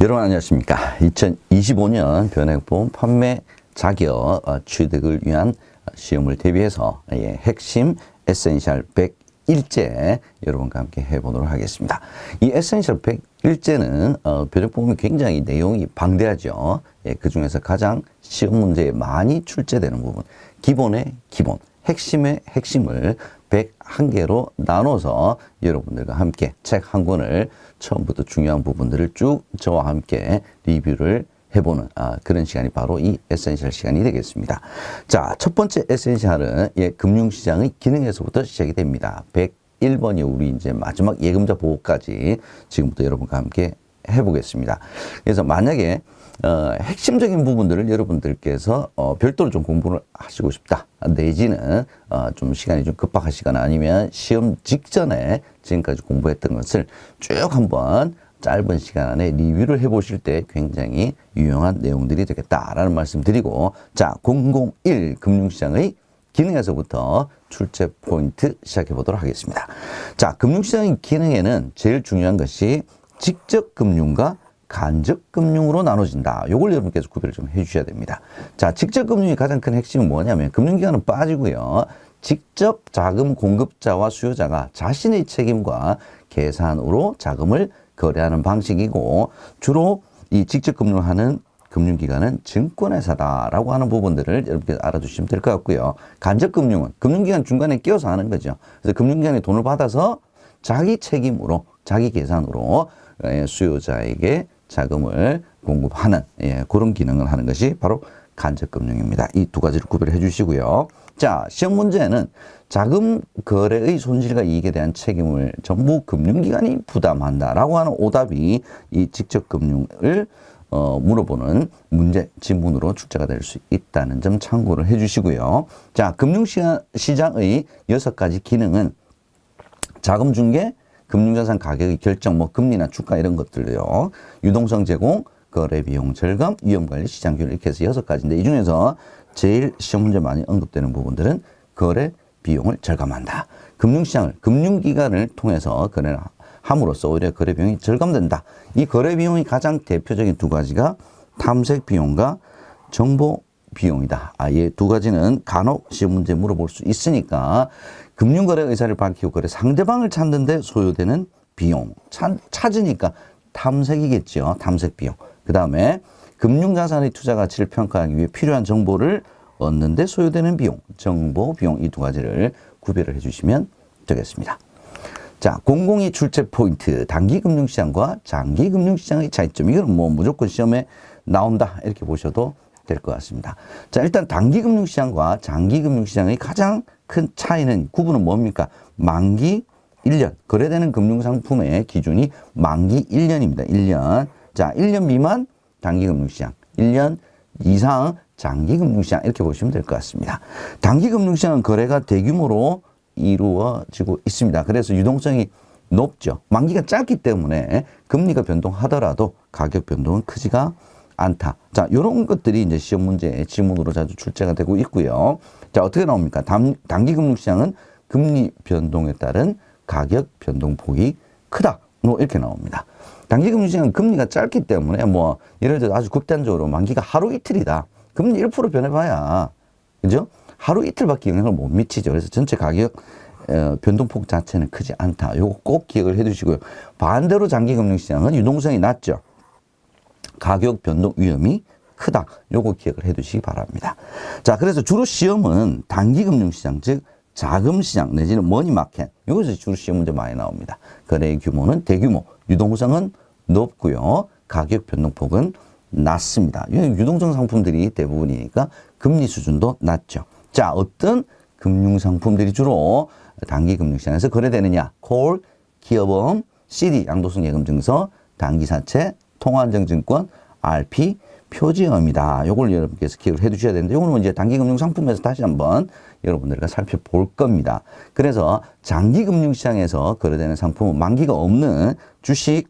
여러분 안녕하십니까. 2025년 변액보험 판매 자격 취득을 위한 시험을 대비해서 핵심 에센셜 101제 여러분과 함께 해보도록 하겠습니다. 이 에센셜 101제는 변액보험이 굉장히 내용이 방대하죠. 그 중에서 가장 시험 문제에 많이 출제되는 부분, 기본의 기본, 핵심의 핵심을 101개로 나눠서 여러분들과 함께 책 한 권을 처음부터 중요한 부분들을 쭉 저와 함께 리뷰를 해보는 그런 시간이 바로 이 에센셜 시간이 되겠습니다. 자, 첫 번째 에센셜은 금융시장의 기능에서부터 시작이 됩니다. 101번이 우리 이제 마지막 예금자 보호까지 지금부터 여러분과 함께 해보겠습니다. 그래서 만약에 핵심적인 부분들을 여러분들께서 별도로 좀 공부를 하시고 싶다. 내지는 좀 시간이 좀 급박하시거나 아니면 시험 직전에 지금까지 공부했던 것을 쭉 한번 짧은 시간 안에 리뷰를 해보실 때 굉장히 유용한 내용들이 되겠다라는 말씀 드리고, 자, 001 금융시장의 기능에서부터 출제 포인트 시작해 보도록 하겠습니다. 자, 금융시장의 기능에는 제일 중요한 것이 직접 금융과 간접 금융으로 나눠진다. 요걸 여러분께서 구별을 좀 해주셔야 됩니다. 자, 직접 금융이 가장 큰 핵심은 뭐냐면 금융기관은 빠지고요. 직접 자금 공급자와 수요자가 자신의 책임과 계산으로 자금을 거래하는 방식이고, 주로 이 직접 금융하는 금융기관은 증권회사다라고 하는 부분들을 여러분께서 알아두시면 될 것 같고요. 간접 금융은 금융기관 중간에 끼어서 하는 거죠. 그래서 금융기관이 돈을 받아서 자기 책임으로, 자기 계산으로 수요자에게 자금을 공급하는 그런 기능을 하는 것이 바로 간접금융입니다. 이 두 가지를 구별해 주시고요. 자, 시험 문제는 자금 거래의 손실과 이익에 대한 책임을 전부 금융기관이 부담한다라고 하는 오답이 이 직접금융을 물어보는 문제 지문으로 출제가 될 수 있다는 점 참고를 해 주시고요. 자, 금융시장의 6가지 기능은 자금 중개, 금융자산 가격의 결정, 뭐 금리나 주가 이런 것들요. 유동성 제공, 거래 비용 절감, 위험관리, 시장균 이렇게 해서 6가지인데 이 중에서 제일 시험 문제 많이 언급되는 부분들은 거래 비용을 절감한다. 금융시장을, 금융기관을 통해서 거래를 함으로써 오히려 거래 비용이 절감된다. 이 거래 비용이 가장 대표적인 두 가지가 탐색 비용과 정보 비용이다. 이 두 가지는 간혹 시험 문제 물어볼 수 있으니까 금융거래 의사를 밝히고 그래 상대방을 찾는데 소요되는 비용. 찾으니까 탐색이겠죠. 탐색 비용. 그 다음에 금융자산의 투자 가치를 평가하기 위해 필요한 정보를 얻는데 소요되는 비용. 정보 비용 이 두 가지를 구별을 해주시면 되겠습니다. 자, 002 출제 포인트. 단기 금융시장과 장기 금융시장의 차이점. 이거는 뭐 무조건 시험에 나온다. 이렇게 보셔도 될 것 같습니다. 자, 일단 단기 금융시장과 장기 금융시장의 가장 큰 차이는, 구분은 뭡니까? 만기 1년. 거래되는 금융상품의 기준이 만기 1년입니다. 1년. 자, 1년 미만 단기 금융시장, 1년 이상 장기 금융시장 이렇게 보시면 될 것 같습니다. 단기 금융시장은 거래가 대규모로 이루어지고 있습니다. 그래서 유동성이 높죠. 만기가 짧기 때문에 금리가 변동하더라도 가격 변동은 크지가 않다. 자, 이런 것들이 이제 시험 문제의 지문으로 자주 출제가 되고 있고요. 자, 어떻게 나옵니까? 단기 금융시장은 금리 변동에 따른 가격 변동폭이 크다. 뭐 이렇게 나옵니다. 단기 금융시장은 금리가 짧기 때문에 뭐 예를 들어 아주 극단적으로 만기가 하루 이틀이다. 금리 1% 변해봐야, 그죠? 하루 이틀밖에 영향을 못 미치죠. 그래서 전체 가격 변동폭 자체는 크지 않다. 요거 꼭 기억을 해 두시고요. 반대로 장기 금융시장은 유동성이 낮죠. 가격 변동 위험이 크다. 요거 기억을 해 두시기 바랍니다. 자, 그래서 주로 시험은 단기 금융시장, 즉 자금시장 내지는 머니마켓, 이것에서 주로 시험 문제 많이 나옵니다. 거래의 규모는 대규모, 유동성은 높고요. 가격 변동폭은 낮습니다. 유동성 상품들이 대부분이니까 금리 수준도 낮죠. 자, 어떤 금융상품들이 주로 단기 금융시장에서 거래되느냐? 콜, 기업보험, CD, 양도성 예금증서, 단기사채, 통화안정증권, RP, 표지엄이다. 요걸 여러분께서 기억을 해 두셔야 되는데, 요거는 이제 단기 금융 상품에서 다시 한번 여러분들과 살펴볼 겁니다. 그래서 장기 금융시장에서 거래되는 상품은 만기가 없는 주식,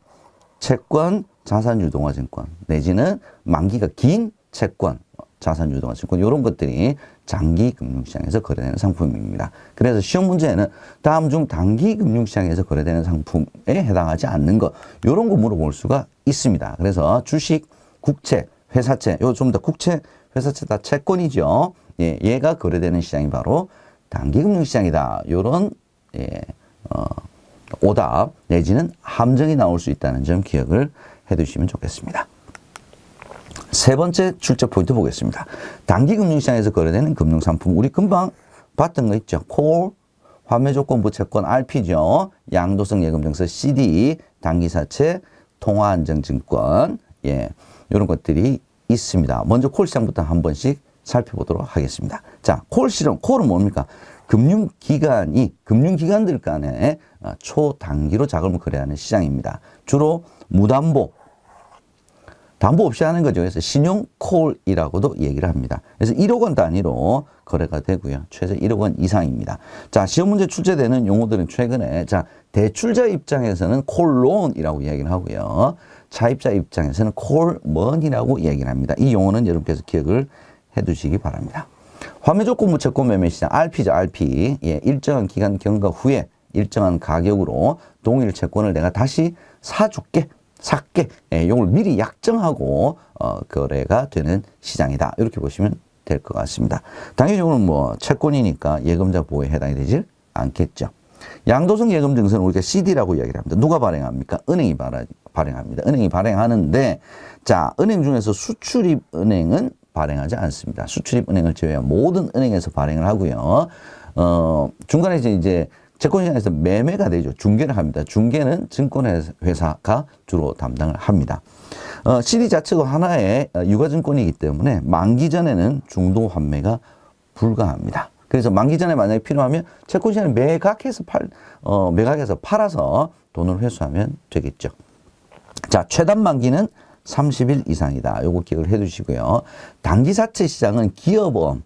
채권, 자산유동화증권 내지는 만기가 긴 채권, 자산유동화증권 이런 것들이 장기 금융시장에서 거래되는 상품입니다. 그래서 시험 문제에는 다음 중 단기 금융시장에서 거래되는 상품에 해당하지 않는 것, 이런 거 물어볼 수가 있습니다. 그래서 주식, 국채, 회사채, 요 좀 더 국채, 회사채 다 채권이죠. 예, 얘가 거래되는 시장이 바로 단기금융시장이다. 요런 오답 내지는 함정이 나올 수 있다는 점 기억을 해두시면 좋겠습니다. 세 번째 출제 포인트 보겠습니다. 단기금융시장에서 거래되는 금융상품, 우리 금방 봤던 거 있죠. 콜, 환매조건부 채권 RP죠. 양도성 예금증서 CD, 단기사채, 통화안정증권, 예, 이런 것들이 있습니다. 먼저 콜 시장부터 한 번씩 살펴보도록 하겠습니다. 자, 콜 시장, 콜은 뭡니까? 금융기관들 간에 초단기로 자금을 거래하는 시장입니다. 주로 무담보, 담보 없이 하는 거죠. 그래서 신용콜이라고도 얘기를 합니다. 그래서 1억 원 단위로 거래가 되고요. 최소 1억 원 이상입니다. 자, 시험 문제 출제되는 용어들은 최근에, 자, 대출자 입장에서는 콜론이라고 이야기를 하고요. 차입자 입장에서는 콜먼이라고 얘기를 합니다. 이 용어는 여러분께서 기억을 해 두시기 바랍니다. 환매조건부 채권 매매 시장, RP죠, RP. 예, 일정한 기간 경과 후에 일정한 가격으로 동일 채권을 내가 다시 살게. 예, 요걸 미리 약정하고 거래가 되는 시장이다. 이렇게 보시면 될 것 같습니다. 당연히 이거는 뭐 채권이니까 예금자 보호에 해당이 되질 않겠죠. 양도성 예금 증서는 우리가 CD라고 이야기를 합니다. 누가 발행합니까? 은행이 발행합니다. 은행이 발행하는데, 자, 은행 중에서 수출입 은행은 발행하지 않습니다. 수출입 은행을 제외한 모든 은행에서 발행을 하고요. 중간에 이제 채권시장에서 매매가 되죠. 중개를 합니다. 중개는 증권회사가 주로 담당을 합니다. CD 자체가 하나의 유가증권이기 때문에 만기 전에는 중도 환매가 불가합니다. 그래서 만기 전에 만약에 필요하면 채권시장을 매각해서 팔아서 돈을 회수하면 되겠죠. 자, 최단 만기는 30일 이상이다. 요거 기억을 해 두시고요. 단기사채 시장은 기업원,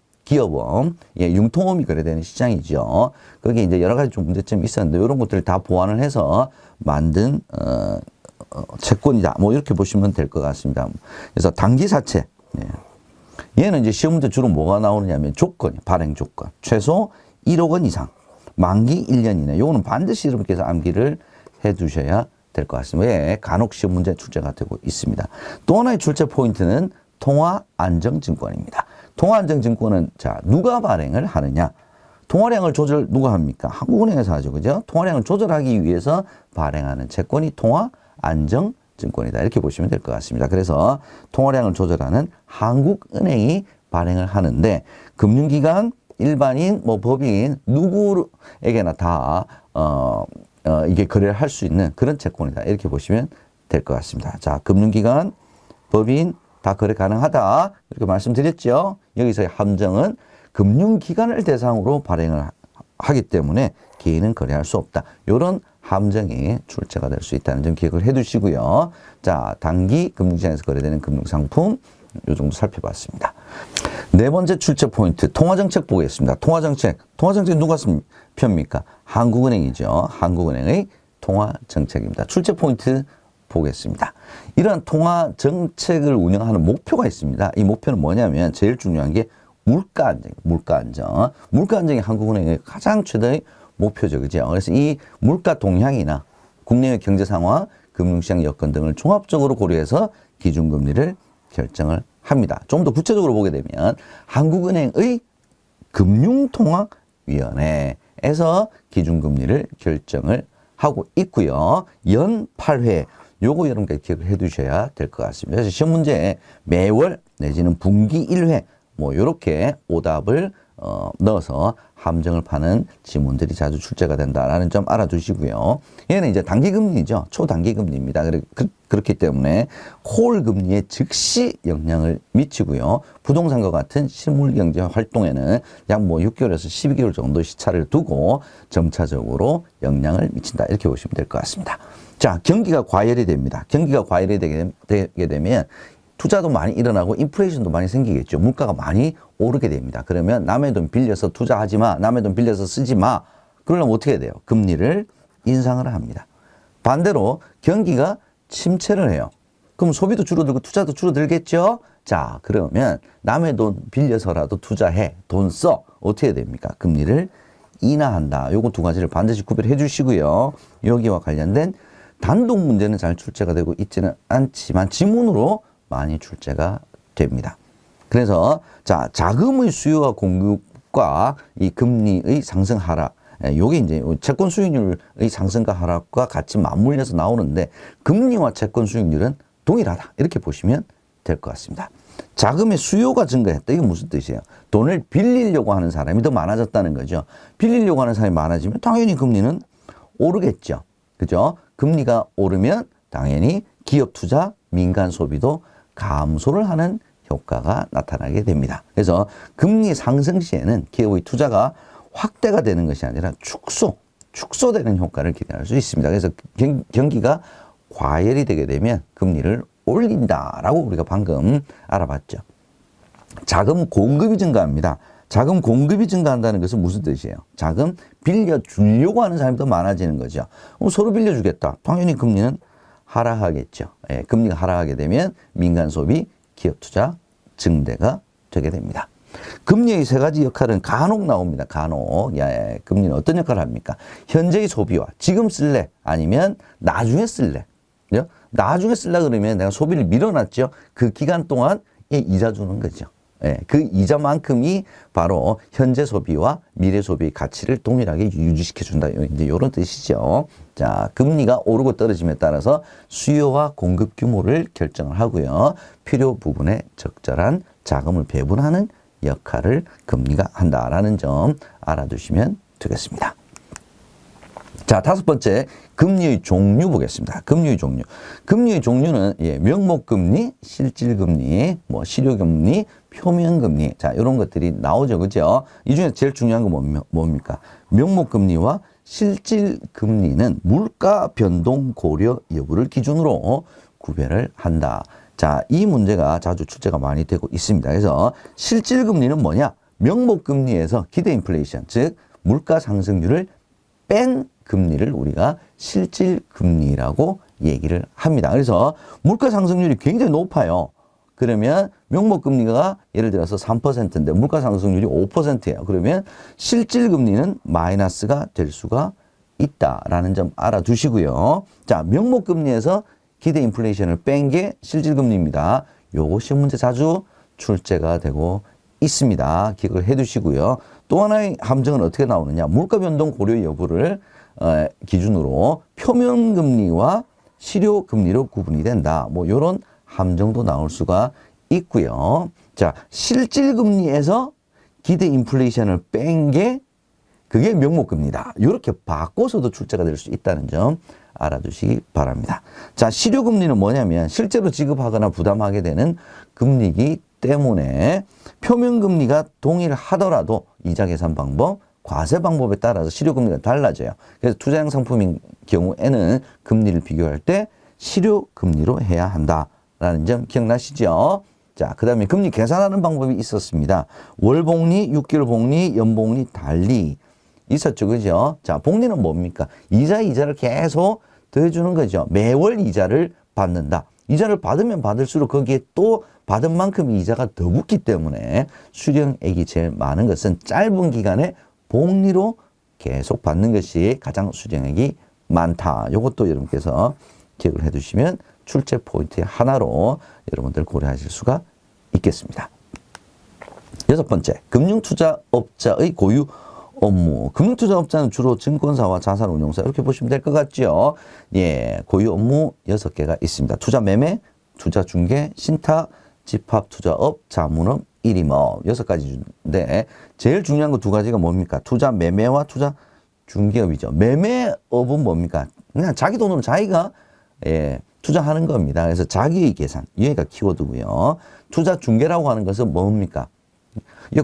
예, 융통음이 거래되는 시장이죠. 거기에 이제 여러 가지 좀 문제점이 있었는데, 이런 것들을 다 보완을 해서 만든, 채권이다. 뭐, 이렇게 보시면 될 것 같습니다. 그래서 단기사채. 예. 얘는 이제 시험 문제 주로 뭐가 나오느냐면 발행 조건. 최소 1억 원 이상. 만기 1년 이내. 요거는 반드시 여러분께서 암기를 해 두셔야 될 것 같습니다. 예, 간혹 시험 문제 출제가 되고 있습니다. 또 하나의 출제 포인트는 통화안정증권입니다. 통화안정증권은, 자, 누가 발행을 하느냐? 통화량을 누가 합니까? 한국은행에서 하죠. 그죠? 통화량을 조절하기 위해서 발행하는 채권이 통화안정증권이다. 이렇게 보시면 될 것 같습니다. 그래서 통화량을 조절하는 한국은행이 발행을 하는데, 금융기관, 일반인, 뭐 법인, 누구에게나 다, 이게 거래를 할 수 있는 그런 채권이다. 이렇게 보시면 될 것 같습니다. 자, 금융기관, 법인, 다 거래 가능하다. 이렇게 말씀드렸죠. 여기서의 함정은 금융기관을 대상으로 발행을 하기 때문에 개인은 거래할 수 없다. 이런 함정이 출제가 될 수 있다는 점 기억을 해 두시고요. 자, 단기 금융시장에서 거래되는 금융상품 요 정도 살펴봤습니다. 네 번째 출제 포인트, 통화정책 보겠습니다. 통화정책 누가 펴입니까? 한국은행이죠. 한국은행의 통화정책입니다. 출제 포인트 보겠습니다. 이러한 통화 정책을 운영하는 목표가 있습니다. 이 목표는 뭐냐면 제일 중요한 게 물가 안정. 물가 안정이 한국은행의 가장 최대의 목표죠. 그죠? 그래서 이 물가 동향이나 국내의 경제 상황, 금융시장 여건 등을 종합적으로 고려해서 기준금리를 결정을 합니다. 좀 더 구체적으로 보게 되면 한국은행의 금융통화위원회에서 기준금리를 결정을 하고 있고요. 연 8회. 요거 여러분께 기억을 해 두셔야 될 것 같습니다. 그래서 시험 문제에 매월 내지는 분기 1회 뭐 요렇게 오답을 넣어서 함정을 파는 지문들이 자주 출제가 된다라는 점 알아두시고요. 얘는 이제 단기금리죠. 초단기금리입니다. 그렇기 때문에 콜 금리에 즉시 영향을 미치고요. 부동산과 같은 실물경제 활동에는 약 뭐 6개월에서 12개월 정도 시차를 두고 점차적으로 영향을 미친다. 이렇게 보시면 될 것 같습니다. 자, 경기가 과열이 됩니다. 경기가 과열이 되게 되면 투자도 많이 일어나고 인플레이션도 많이 생기겠죠. 물가가 많이 오르게 됩니다. 그러면 남의 돈 빌려서 투자하지 마. 남의 돈 빌려서 쓰지 마. 그러려면 어떻게 해야 돼요? 금리를 인상을 합니다. 반대로 경기가 침체를 해요. 그럼 소비도 줄어들고 투자도 줄어들겠죠? 자, 그러면 남의 돈 빌려서라도 투자해. 돈 써. 어떻게 해야 됩니까? 금리를 인하한다. 요거 두 가지를 반드시 구별해 주시고요. 여기와 관련된 단독 문제는 잘 출제가 되고 있지는 않지만 지문으로 많이 출제가 됩니다. 그래서 자, 자금의 수요와 공급과 이 금리의 상승 하락, 요게 이제 채권 수익률의 상승과 하락과 같이 맞물려서 나오는데 금리와 채권 수익률은 동일하다. 이렇게 보시면 될 것 같습니다. 자금의 수요가 증가했다. 이게 무슨 뜻이에요? 돈을 빌리려고 하는 사람이 더 많아졌다는 거죠. 빌리려고 하는 사람이 많아지면 당연히 금리는 오르겠죠. 그죠? 금리가 오르면 당연히 기업 투자, 민간 소비도 감소를 하는 효과가 나타나게 됩니다. 그래서 금리 상승 시에는 기업의 투자가 확대가 되는 것이 아니라 축소되는 효과를 기대할 수 있습니다. 그래서 경기가 과열이 되게 되면 금리를 올린다라고 우리가 방금 알아봤죠. 자금 공급이 증가합니다. 자금 공급이 증가한다는 것은 무슨 뜻이에요? 자금 빌려주려고 하는 사람이 더 많아지는 거죠. 서로 빌려주겠다. 당연히 금리는 하락하겠죠. 예, 금리가 하락하게 되면 민간 소비, 기업 투자 증대가 되게 됩니다. 금리의 세 가지 역할은 간혹 나옵니다. 간혹. 예, 금리는 어떤 역할을 합니까? 현재의 소비와 지금 쓸래? 아니면 나중에 쓸래? 그죠? 나중에 쓸라 그러면 내가 소비를 밀어놨죠. 그 기간 동안 이자 주는 거죠. 예, 그 이자만큼이 바로 현재 소비와 미래 소비의 가치를 동일하게 유지시켜 준다. 이제 이런 뜻이죠. 자, 금리가 오르고 떨어짐에 따라서 수요와 공급 규모를 결정을 하고요. 필요 부분에 적절한 자금을 배분하는 역할을 금리가 한다라는 점 알아두시면 되겠습니다. 자, 다섯 번째, 금리의 종류 보겠습니다. 금리의 종류. 금리의 종류는 명목금리, 실질금리, 실효금리, 표면금리. 자, 이런 것들이 나오죠. 그죠? 이 중에 제일 중요한 건 뭡니까? 명목금리와 실질금리는 물가 변동 고려 여부를 기준으로 구별을 한다. 자, 이 문제가 자주 출제가 많이 되고 있습니다. 그래서 실질금리는 뭐냐? 명목금리에서 기대 인플레이션, 즉 물가 상승률을 뺀 금리를 우리가 실질금리라고 얘기를 합니다. 그래서 물가 상승률이 굉장히 높아요. 그러면 명목금리가 예를 들어서 3%인데 물가 상승률이 5%예요. 그러면 실질금리는 마이너스가 될 수가 있다라는 점 알아두시고요. 자, 명목금리에서 기대 인플레이션을 뺀 게 실질금리입니다. 요거 시험 문제 자주 출제가 되고 있습니다. 기억을 해 두시고요. 또 하나의 함정은 어떻게 나오느냐. 물가 변동 고려 여부를 기준으로 표면금리와 실효금리로 구분이 된다. 요런 함정도 나올 수가 있고요. 자, 실질금리에서 기대 인플레이션을 뺀 게 그게 명목금리다. 이렇게 바꿔서도 출제가 될 수 있다는 점 알아두시기 바랍니다. 자, 실효금리는 뭐냐면 실제로 지급하거나 부담하게 되는 금리이기 때문에 표면금리가 동일하더라도 이자 계산 방법, 과세 방법에 따라서 실효금리가 달라져요. 그래서 투자형 상품인 경우에는 금리를 비교할 때 실효금리로 해야 한다라는 점 기억나시죠? 자, 그 다음에 금리 계산하는 방법이 있었습니다. 월복리, 6개월 복리, 연복리 달리 있었죠. 그죠? 자, 복리는 뭡니까? 이자를 계속 더해주는 거죠. 매월 이자를 받는다. 이자를 받으면 받을수록 거기에 또 받은 만큼 이자가 더 붙기 때문에 수령액이 제일 많은 것은 짧은 기간에 복리로 계속 받는 것이 가장 수령액이 많다. 이것도 여러분께서 기억을 해두시면 출제 포인트의 하나로 여러분들 고려하실 수가 있겠습니다. 여섯 번째, 금융투자업자의 고유 업무. 금융투자업자는 주로 증권사와 자산운용사 이렇게 보시면 될 것 같죠. 예, 고유 업무 6개가 있습니다. 투자 매매, 투자 중개, 신탁, 집합 투자업, 자문업, 일임업 6가지인데 제일 중요한 거 2가지가 뭡니까? 투자 매매와 투자 중개업이죠. 매매업은 뭡니까? 그냥 자기 돈으로 자기가 투자하는 겁니다. 그래서 자기의 계산, 여기가 키워드고요. 투자 중개라고 하는 것은 뭡니까?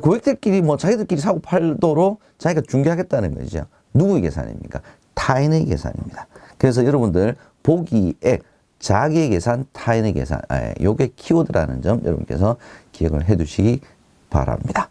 고객들끼리 자기들끼리 사고 팔도록 자기가 중개하겠다는 거죠. 누구의 계산입니까? 타인의 계산입니다. 그래서 여러분들 보기에 자기의 계산, 타인의 계산, 요게 키워드라는 점 여러분께서 기억을 해 두시기 바랍니다.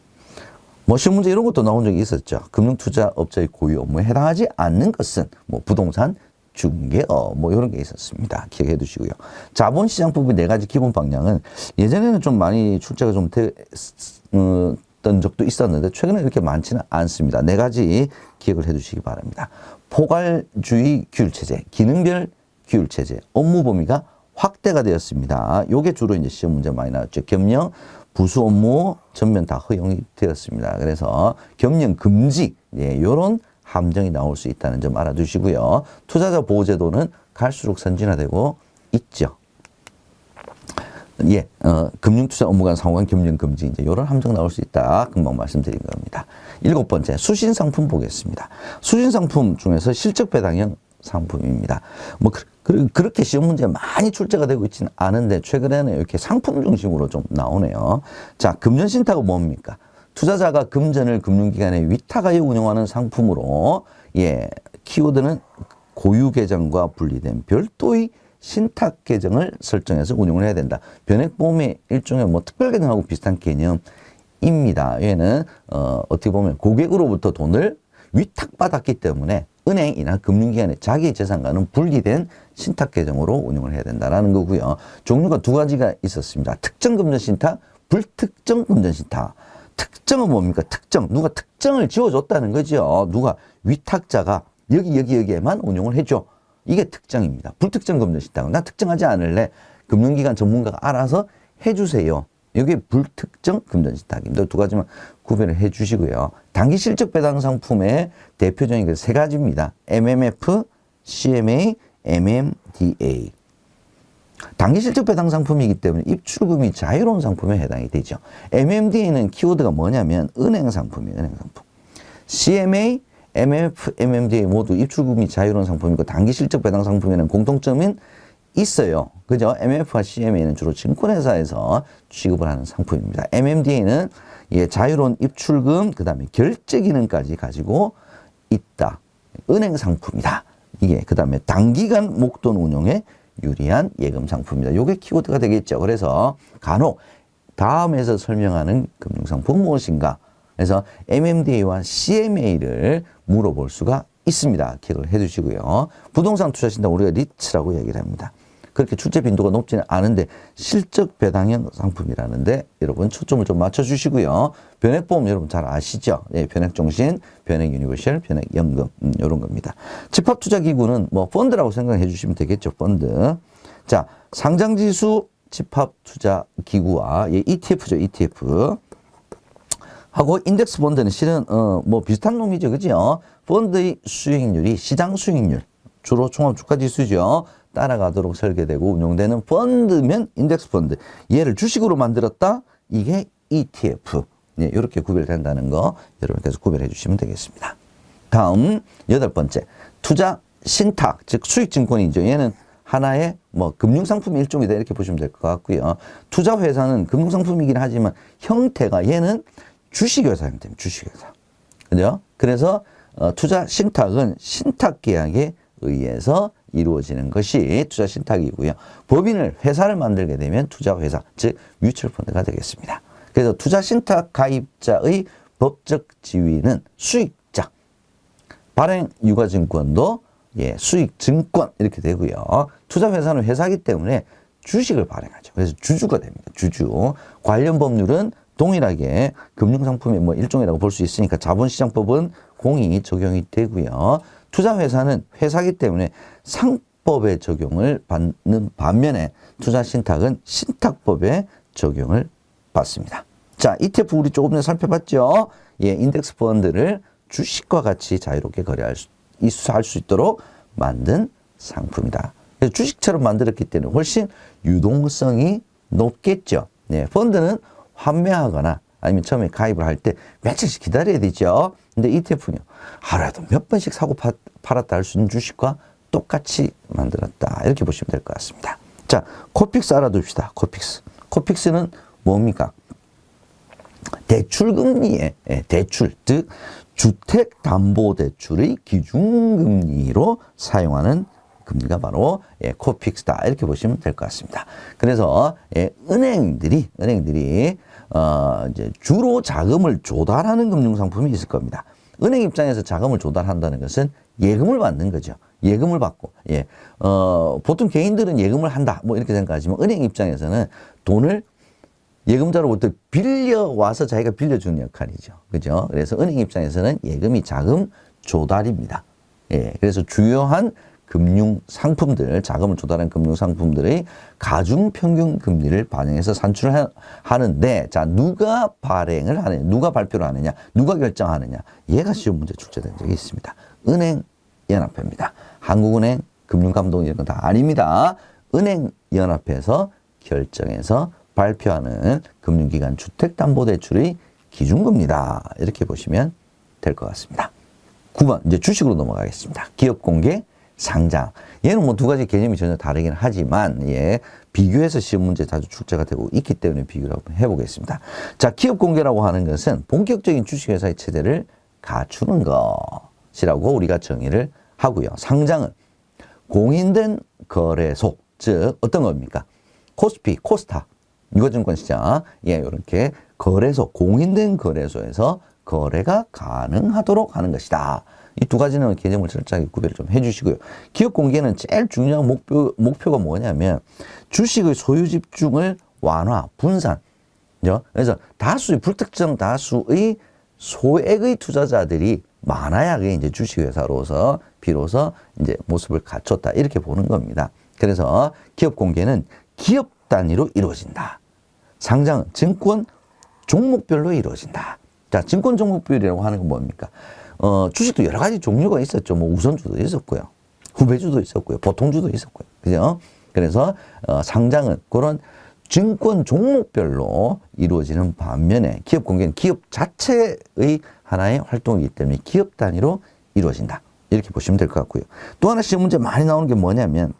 시험 문제 이런 것도 나온 적이 있었죠. 금융투자업자의 고유 업무에 해당하지 않는 것은 부동산, 중개업 이런 게 있었습니다. 기억해 두시고요. 자본시장법의 4가지 기본 방향은 예전에는 좀 많이 출제가 좀 됐던 적도 있었는데 최근에 이렇게 많지는 않습니다. 4가지 기억을 해 두시기 바랍니다. 포괄주의 규율체제, 기능별 기울 체제, 업무 범위가 확대가 되었습니다. 요게 주로 이제 시험 문제 많이 나왔죠. 겸용, 부수 업무 전면 다 허용이 되었습니다. 그래서 겸용 금지, 예, 요런 함정이 나올 수 있다는 점 알아두시고요. 투자자 보호제도는 갈수록 선진화되고 있죠. 예, 금융투자 업무 간 상호간 겸용 금지, 이제 요런 함정 나올 수 있다. 금방 말씀드린 겁니다. 7번째, 수신상품 보겠습니다. 수신상품 중에서 실적 배당형 상품입니다. 뭐, 그렇게 시험 문제 많이 출제가 되고 있지는 않은데, 최근에는 이렇게 상품 중심으로 좀 나오네요. 자, 금전신탁은 뭡니까? 투자자가 금전을 금융기관에 위탁하여 운영하는 상품으로, 예, 키워드는 고유계정과 분리된 별도의 신탁 계정을 설정해서 운용을 해야 된다. 변액보험의 일종의 뭐 특별계정하고 비슷한 개념입니다. 얘는 어떻게 보면 고객으로부터 돈을 위탁받았기 때문에 은행이나 금융기관의 자기 재산과는 분리된 신탁 계정으로 운용을 해야 된다라는 거고요. 종류가 두 가지가 있었습니다. 특정 금전 신탁, 불특정 금전 신탁. 특정은 뭡니까? 특정. 누가 특정을 지어줬다는 거죠. 누가 위탁자가 여기에만 운용을 해줘. 이게 특정입니다. 불특정 금전 신탁은 나 특정하지 않을래. 금융기관 전문가가 알아서 해주세요. 이게 불특정 금전 신탁입니다. 두 가지만 구별을 해 주시고요. 단기 실적 배당 상품의 대표적인 그 세 가지입니다. MMF, CMA, MMDA. 단기 실적 배당 상품이기 때문에 입출금이 자유로운 상품에 해당이 되죠. MMDA는 키워드가 뭐냐면 은행 상품이에요. 은행 상품. CMA, MMF, MMDA 모두 입출금이 자유로운 상품이고 단기 실적 배당 상품에는 공통점은 있어요. 그죠? MMF와 CMA는 주로 증권회사에서 취급을 하는 상품입니다. MMDA는 예, 자유로운 입출금, 그 다음에 결제 기능까지 가지고 있다. 은행 상품이다. 이게 그 다음에 단기간 목돈 운용에 유리한 예금 상품입니다. 요게 키워드가 되겠죠. 그래서 간혹 다음에서 설명하는 금융상품 무엇인가? 그래서 MMDA와 CMA를 물어볼 수가 있습니다. 기억을 해 주시고요. 부동산 투자 신탁 우리가 리츠라고 얘기를 합니다. 그렇게 출제 빈도가 높지는 않은데 실적 배당형 상품이라는데 여러분 초점을 좀 맞춰주시고요. 변액보험 여러분 잘 아시죠? 예, 변액종신, 변액유니버셜, 변액연금 이런 겁니다. 집합투자기구는 뭐 펀드라고 생각해 주시면 되겠죠. 펀드. 자, 상장지수 집합투자기구와 예, ETF죠. ETF. 하고 인덱스 펀드는 실은 뭐 비슷한 놈이죠. 그죠? 펀드의 수익률이 시장 수익률, 주로 종합주가지수죠. 따라가도록 설계되고 운용되는 펀드면 인덱스 펀드. 얘를 주식으로 만들었다? 이게 ETF. 네, 이렇게 구별된다는 거 여러분께서 구별해 주시면 되겠습니다. 다음 8번째. 투자 신탁, 즉 수익증권이죠. 얘는 하나의 뭐 금융상품 일종이다 이렇게 보시면 될 것 같고요. 투자회사는 금융상품이긴 하지만 형태가 얘는 주식회사 형태입니다. 주식회사. 그죠? 그래서 투자 신탁은 신탁계약에 의해서 이루어지는 것이 투자 신탁이고요. 법인을 회사를 만들게 되면 투자회사, 즉 뮤추얼펀드가 되겠습니다. 그래서 투자 신탁 가입자의 법적 지위는 수익자, 발행 유가증권도 예, 수익증권 이렇게 되고요. 투자회사는 회사이기 때문에 주식을 발행하죠. 그래서 주주가 됩니다. 주주. 관련 법률은 동일하게 금융상품의 뭐 일종이라고 볼 수 있으니까 자본시장법은 공이 적용이 되고요. 투자회사는 회사이기 때문에 상법의 적용을 받는 반면에 투자신탁은 신탁법의 적용을 받습니다. 자, ETF 우리 조금 전에 살펴봤죠. 예, 인덱스 펀드를 주식과 같이 자유롭게 거래할 수 있도록 만든 상품이다. 그래서 주식처럼 만들었기 때문에 훨씬 유동성이 높겠죠. 네, 펀드는 환매하거나 아니면 처음에 가입을 할 때 며칠씩 기다려야 되죠. 근데 ETF는요, 하루에도 몇 번씩 사고 팔았다 할 수 있는 주식과 똑같이 만들었다. 이렇게 보시면 될 것 같습니다. 자, 코픽스 알아둡시다. 코픽스. 코픽스는 뭡니까? 대출금리의 대출, 즉 주택담보대출의 기준금리로 사용하는 금리가 바로 코픽스다. 이렇게 보시면 될 것 같습니다. 그래서 은행들이 이제 주로 자금을 조달하는 금융상품이 있을 겁니다. 은행 입장에서 자금을 조달한다는 것은 예금을 받는 거죠. 예금을 받고, 보통 개인들은 예금을 한다, 뭐 이렇게 생각하지만 은행 입장에서는 돈을 예금자로부터 빌려와서 자기가 빌려주는 역할이죠. 그죠? 그래서 은행 입장에서는 예금이 자금 조달입니다. 예, 그래서 주요한 금융 상품들, 자금을 조달한 금융 상품들의 가중 평균 금리를 반영해서 산출하는데, 자, 누가 발행을 하느냐, 누가 발표를 하느냐, 누가 결정하느냐, 얘가 시험 문제 출제된 적이 있습니다. 은행연합회입니다. 한국은행, 금융감독 이런 건 다 아닙니다. 은행연합회에서 결정해서 발표하는 금융기관 주택담보대출의 기준금리다. 이렇게 보시면 될 것 같습니다. 9번, 이제 주식으로 넘어가겠습니다. 기업공개, 상장. 얘는 뭐 두 가지 개념이 전혀 다르긴 하지만, 예, 비교해서 시험 문제 자주 출제가 되고 있기 때문에 비교를 한번 해보겠습니다. 자, 기업공개라고 하는 것은 본격적인 주식회사의 체제를 갖추는 것이라고 우리가 정의를 하고요. 상장은 공인된 거래소, 즉 어떤 겁니까? 코스피, 코스타, 유가증권시장, 예, 이렇게 거래소, 공인된 거래소에서 거래가 가능하도록 하는 것이다. 이 두 가지는 개념을 철저하게 구별을 좀 해주시고요. 기업 공개는 제일 중요한 목표가 뭐냐면 주식의 소유 집중을 완화, 분산. 그래서 불특정 다수의 소액의 투자자들이 많아야 그게 이제 주식회사로서 비로소 이제 모습을 갖췄다. 이렇게 보는 겁니다. 그래서 기업 공개는 기업 단위로 이루어진다. 상장은 증권 종목별로 이루어진다. 자, 증권 종목별이라고 하는 건 뭡니까? 주식도 여러 가지 종류가 있었죠. 뭐 우선주도 있었고요. 후배주도 있었고요. 보통주도 있었고요. 그죠? 그래서 상장은 그런 증권 종목별로 이루어지는 반면에 기업 공개는 기업 자체의 하나의 활동이기 때문에 기업 단위로 이루어진다. 이렇게 보시면 될 것 같고요. 또 하나 시험 문제 많이 나오는 게 뭐냐면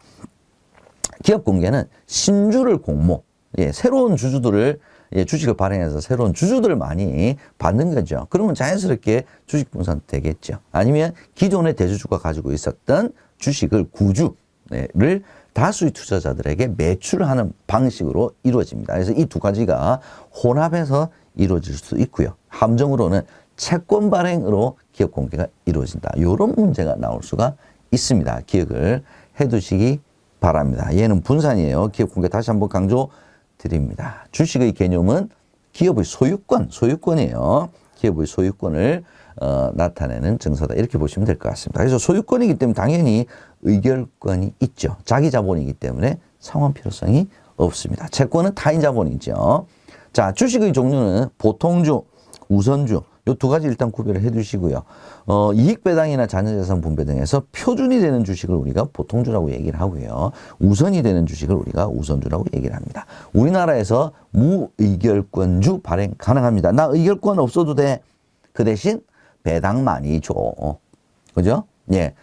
기업 공개는 신주를 공모, 예, 새로운 주주들을, 예, 주식을 발행해서 새로운 주주들을 많이 받는 거죠. 그러면 자연스럽게 주식 분산 되겠죠. 아니면 기존의 대주주가 가지고 있었던 주식을 구주를 다수의 투자자들에게 매출하는 방식으로 이루어집니다. 그래서 이 두 가지가 혼합해서 이루어질 수 있고요. 함정으로는 채권 발행으로 기업 공개가 이루어진다. 이런 문제가 나올 수가 있습니다. 기억을 해두시기 바랍니다. 얘는 분산이에요. 기업 공개 다시 한번 강조드립니다. 주식의 개념은 기업의 소유권이에요. 기업의 소유권을 나타내는 증서다. 이렇게 보시면 될 것 같습니다. 그래서 소유권이기 때문에 당연히 의결권이 있죠. 자기 자본이기 때문에 상환 필요성이 없습니다. 채권은 타인 자본이죠. 자, 주식의 종류는 보통주, 우선주, 이 두 가지 일단 구별을 해 두시고요. 이익 배당이나 자녀자산 분배 등에서 표준이 되는 주식을 우리가 보통주라고 얘기를 하고요. 우선이 되는 주식을 우리가 우선주라고 얘기를 합니다. 우리나라에서 무의결권주 발행 가능합니다. 나 의결권 없어도 돼. 그 대신 배당 많이 줘. 그죠? 예.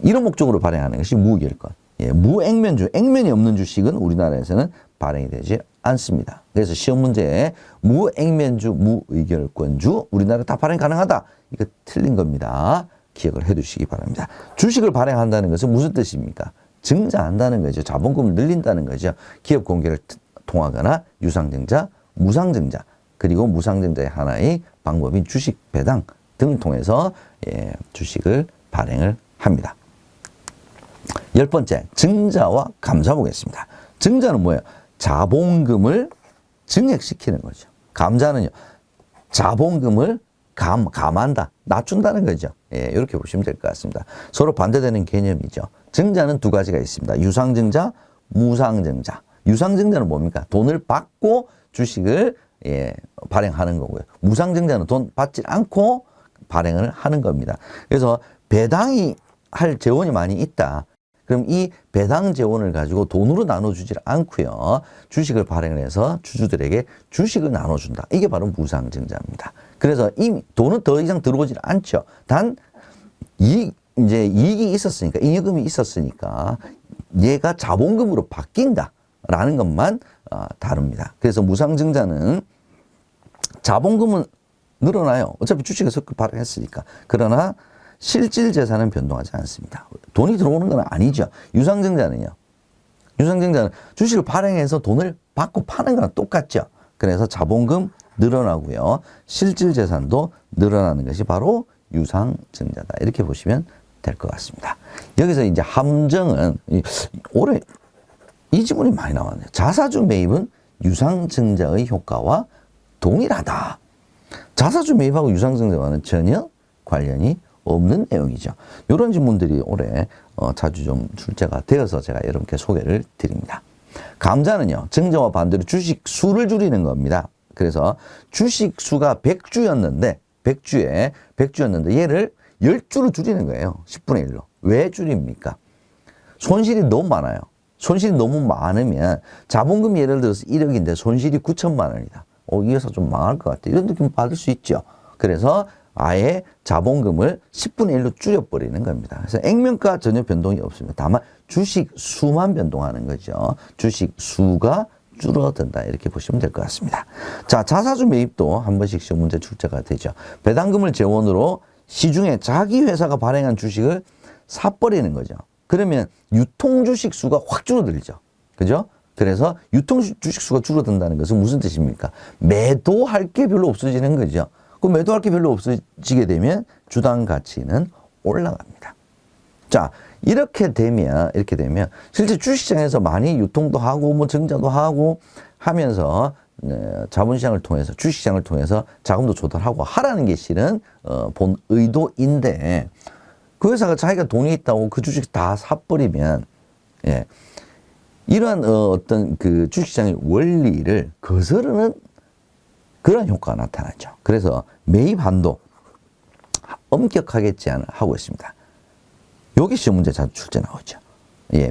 이런 목적으로 발행하는 것이 무의결권. 예. 무액면주, 액면이 없는 주식은 우리나라에서는 발행이 되지 않습니다. 그래서 시험 문제에 무액면주, 무의결권주 우리나라 다 발행 가능하다. 이거 틀린 겁니다. 기억을 해두시기 바랍니다. 주식을 발행한다는 것은 무슨 뜻입니까? 증자한다는 거죠. 자본금을 늘린다는 거죠. 기업 공개를 통하거나 유상증자, 무상증자, 그리고 무상증자의 하나의 방법인 주식 배당 등을 통해서, 예, 주식을 발행을 합니다. 10번째, 증자와 감사 보겠습니다. 증자는 뭐예요? 자본금을 증액시키는 거죠. 감자는요, 자본금을 감한다, 낮춘다는 거죠. 예, 이렇게 보시면 될 것 같습니다. 서로 반대되는 개념이죠. 증자는 두 가지가 있습니다. 유상증자, 무상증자. 유상증자는 뭡니까? 돈을 받고 주식을, 예, 발행하는 거고요. 무상증자는 돈 받지 않고 발행을 하는 겁니다. 그래서 배당이 할 재원이 많이 있다. 그럼 이 배당 재원을 가지고 돈으로 나눠주질 않고요. 주식을 발행을 해서 주주들에게 주식을 나눠준다. 이게 바로 무상증자입니다. 그래서 이미 돈은 더 이상 들어오질 않죠. 단 이익이 있었으니까, 잉여금이 있었으니까 얘가 자본금으로 바뀐다라는 것만 다릅니다. 그래서 무상증자는 자본금은 늘어나요. 어차피 주식에서 발행했으니까. 그러나 실질 재산은 변동하지 않습니다. 돈이 들어오는 건 아니죠. 유상증자는 주식을 발행해서 돈을 받고 파는 거랑 똑같죠. 그래서 자본금 늘어나고요. 실질 재산도 늘어나는 것이 바로 유상증자다. 이렇게 보시면 될 것 같습니다. 여기서 이제 함정은, 올해 이 지문이 많이 나왔네요. 자사주 매입은 유상증자의 효과와 동일하다. 자사주 매입하고 유상증자와는 전혀 관련이 없는 내용이죠. 이런 질문들이 올해 자주 좀 출제가 되어서 제가 여러분께 소개를 드립니다. 감자는요, 증자와 반대로 주식 수를 줄이는 겁니다. 그래서 주식 수가 100주였는데 얘를 10주로 줄이는 거예요. 10분의 1로. 왜 줄입니까? 손실이 너무 많아요. 손실이 너무 많으면 자본금이 예를 들어서 1억인데 손실이 9천만 원이다. 이 회사 좀 망할 것 같아. 이런 느낌 받을 수 있죠. 그래서 아예 자본금을 10분의 1로 줄여버리는 겁니다. 그래서 액면가 전혀 변동이 없습니다. 다만 주식 수만 변동하는 거죠. 주식 수가 줄어든다 이렇게 보시면 될 것 같습니다. 자, 자사주 매입도 한 번씩 시험 문제 출제가 되죠. 배당금을 재원으로 시중에 자기 회사가 발행한 주식을 사버리는 거죠. 그러면 유통주식 수가 확 줄어들죠. 그죠? 그래서 유통주식 수가 줄어든다는 것은 무슨 뜻입니까? 매도할 게 별로 없어지는 거죠. 그 매도할 게 별로 없어지게 되면 주당 가치는 올라갑니다. 자, 이렇게 되면 실제 주식시장에서 많이 유통도 하고 뭐 증자도 하고 하면서 자본시장을 통해서 주식시장을 통해서 자금도 조달하고 하라는 게 실은 본 의도인데 그 회사가 자기가 돈이 있다고 그 주식 다 사버리면 이러한 어떤 그 주식시장의 원리를 거스르는 그런 효과가 나타나죠. 그래서 매입 한도 엄격하게 제한하고 있습니다. 여기 시험 문제 자주 출제 나오죠.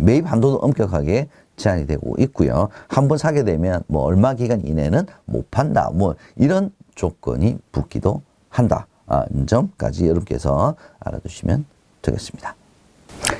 매입 한도도 엄격하게 제한이 되고 있고요. 한번 사게 되면 뭐 얼마 기간 이내는 못 판다. 뭐 이런 조건이 붙기도 한다. 점까지 여러분께서 알아두시면 되겠습니다.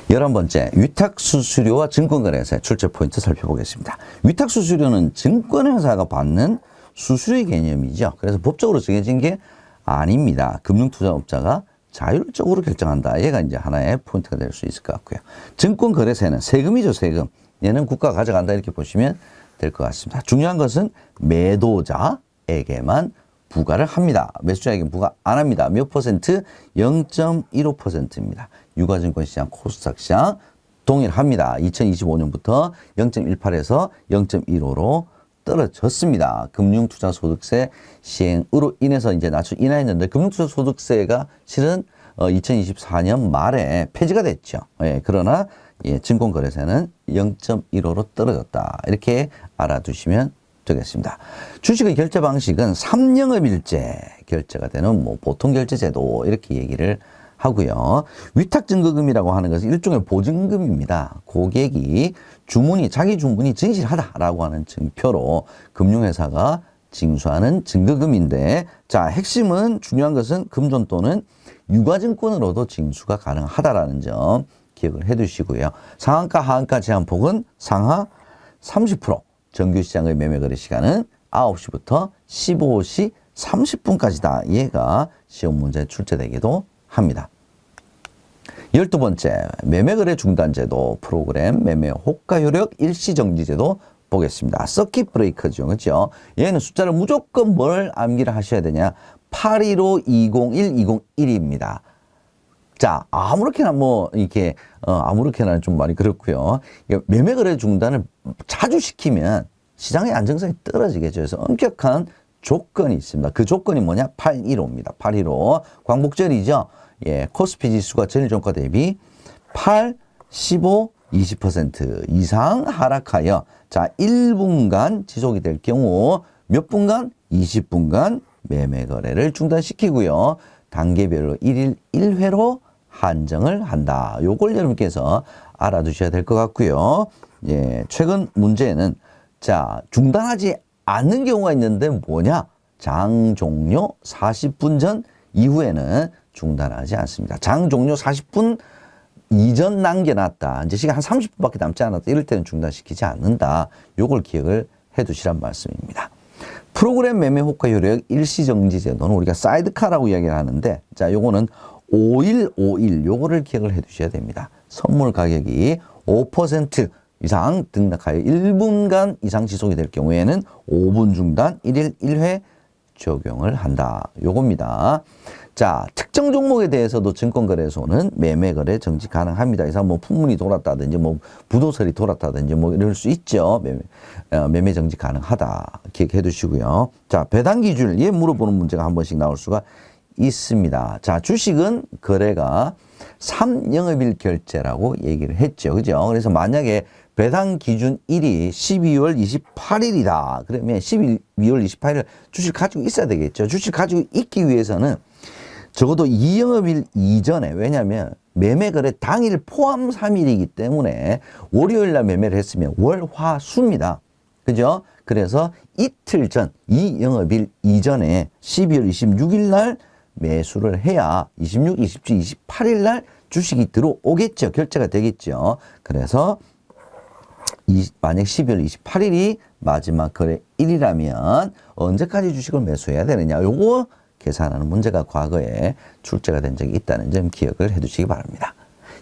11번째, 위탁수수료와 증권거래회사의 출제 포인트 살펴보겠습니다. 위탁수수료는 증권회사가 받는 수수료의 개념이죠. 그래서 법적으로 정해진 게 아닙니다. 금융투자업자가 자율적으로 결정한다. 얘가 이제 하나의 포인트가 될 수 있을 것 같고요. 증권거래세는 세금이죠, 세금. 얘는 국가가 가져간다 이렇게 보시면 될 것 같습니다. 중요한 것은 매도자에게만 부과를 합니다. 매수자에게는 부과 안 합니다. 몇 퍼센트? 0.15%입니다. 유가증권시장, 코스닥시장 동일합니다. 2025년부터 0.18에서 0.15로 떨어졌습니다. 금융투자소득세 시행으로 인해서 이제 낮춰 인하했는데 금융투자소득세가 실은 2024년 말에 폐지가 됐죠. 그러나 증권거래세는 0.15로 떨어졌다. 이렇게 알아두시면 되겠습니다. 주식의 결제 방식은 3영업일제 결제가 되는 뭐 보통결제제도 이렇게 얘기를 하고요. 위탁증거금이라고 하는 것은 일종의 보증금입니다. 고객이 자기 주문이 진실하다라고 하는 증표로 금융회사가 징수하는 증거금인데, 자, 핵심은 중요한 것은 금전 또는 유가증권으로도 징수가 가능하다라는 점 기억을 해 두시고요. 상한가, 하한가 제한폭은 상하 30%, 정규시장의 매매거래 시간은 9시부터 15시 30분까지다. 얘가 시험 문제에 출제되기도 합니다. 12번째, 매매거래 중단제도, 프로그램 매매 호가 효력 일시정지제도 보겠습니다. 서킷 브레이커죠. 그렇죠? 얘는 숫자를 무조건 뭘 암기를 하셔야 되냐? 815, 201, 201입니다. 자, 아무렇게나 아무렇게나 좀 말이 그렇고요. 매매거래 중단을 자주 시키면 시장의 안정성이 떨어지겠죠. 그래서 엄격한 조건이 있습니다. 그 조건이 뭐냐? 815입니다. 815. 광복절이죠. 코스피 지수가 전일 종가 대비 8, 15, 20% 이상 하락하여, 자, 1분간 지속이 될 경우 몇 분간? 20분간 매매 거래를 중단시키고요. 단계별로 1일 1회로 한정을 한다. 요걸 여러분께서 알아두셔야 될 것 같고요. 최근 문제는, 자, 중단하지 않는 경우가 있는데 뭐냐? 장 종료 40분 전 이후에는 중단하지 않습니다. 장 종료 40분 이전 남겨놨다. 이제 시간 한 30분밖에 남지 않았다. 이럴 때는 중단시키지 않는다. 요걸 기억을 해 두시란 말씀입니다. 프로그램 매매 호가 효력 일시정지 제도는 우리가 사이드카라고 이야기를 하는데, 자, 요거는 5일 요거를 기억을 해 두셔야 됩니다. 선물 가격이 5% 이상 등락하여 1분간 이상 지속이 될 경우에는 5분 중단 1일 1회 적용을 한다. 요겁니다. 자, 특정 종목에 대해서도 증권거래소는 매매거래 정지 가능합니다. 이상 뭐 풍문이 돌았다든지 뭐 부도설이 돌았다든지 뭐 이럴 수 있죠. 매매 정지 가능하다. 기억해 두시고요. 자, 배당 기준, 얘 물어보는 문제가 한 번씩 나올 수가 있습니다. 자, 주식은 거래가 3영업일 결제라고 얘기를 했죠. 그죠? 그래서 만약에 배당 기준일이 12월 28일이다. 그러면 12월 28일 주식 가지고 있어야 되겠죠. 주식 가지고 있기 위해서는 적어도 2영업일 이전에, 왜냐하면 매매 거래 당일 포함 3일이기 때문에 월요일 날 매매를 했으면 월, 화, 수입니다. 그죠? 그래서 이틀 전 2영업일 이전에 12월 26일 날 매수를 해야 26, 27, 28일 날 주식이 들어오겠죠. 결제가 되겠죠. 그래서 만약 12월 28일이 마지막 거래일이라면 언제까지 주식을 매수해야 되느냐. 요거 계산하는 문제가 과거에 출제가 된 적이 있다는 점 기억을 해 두시기 바랍니다.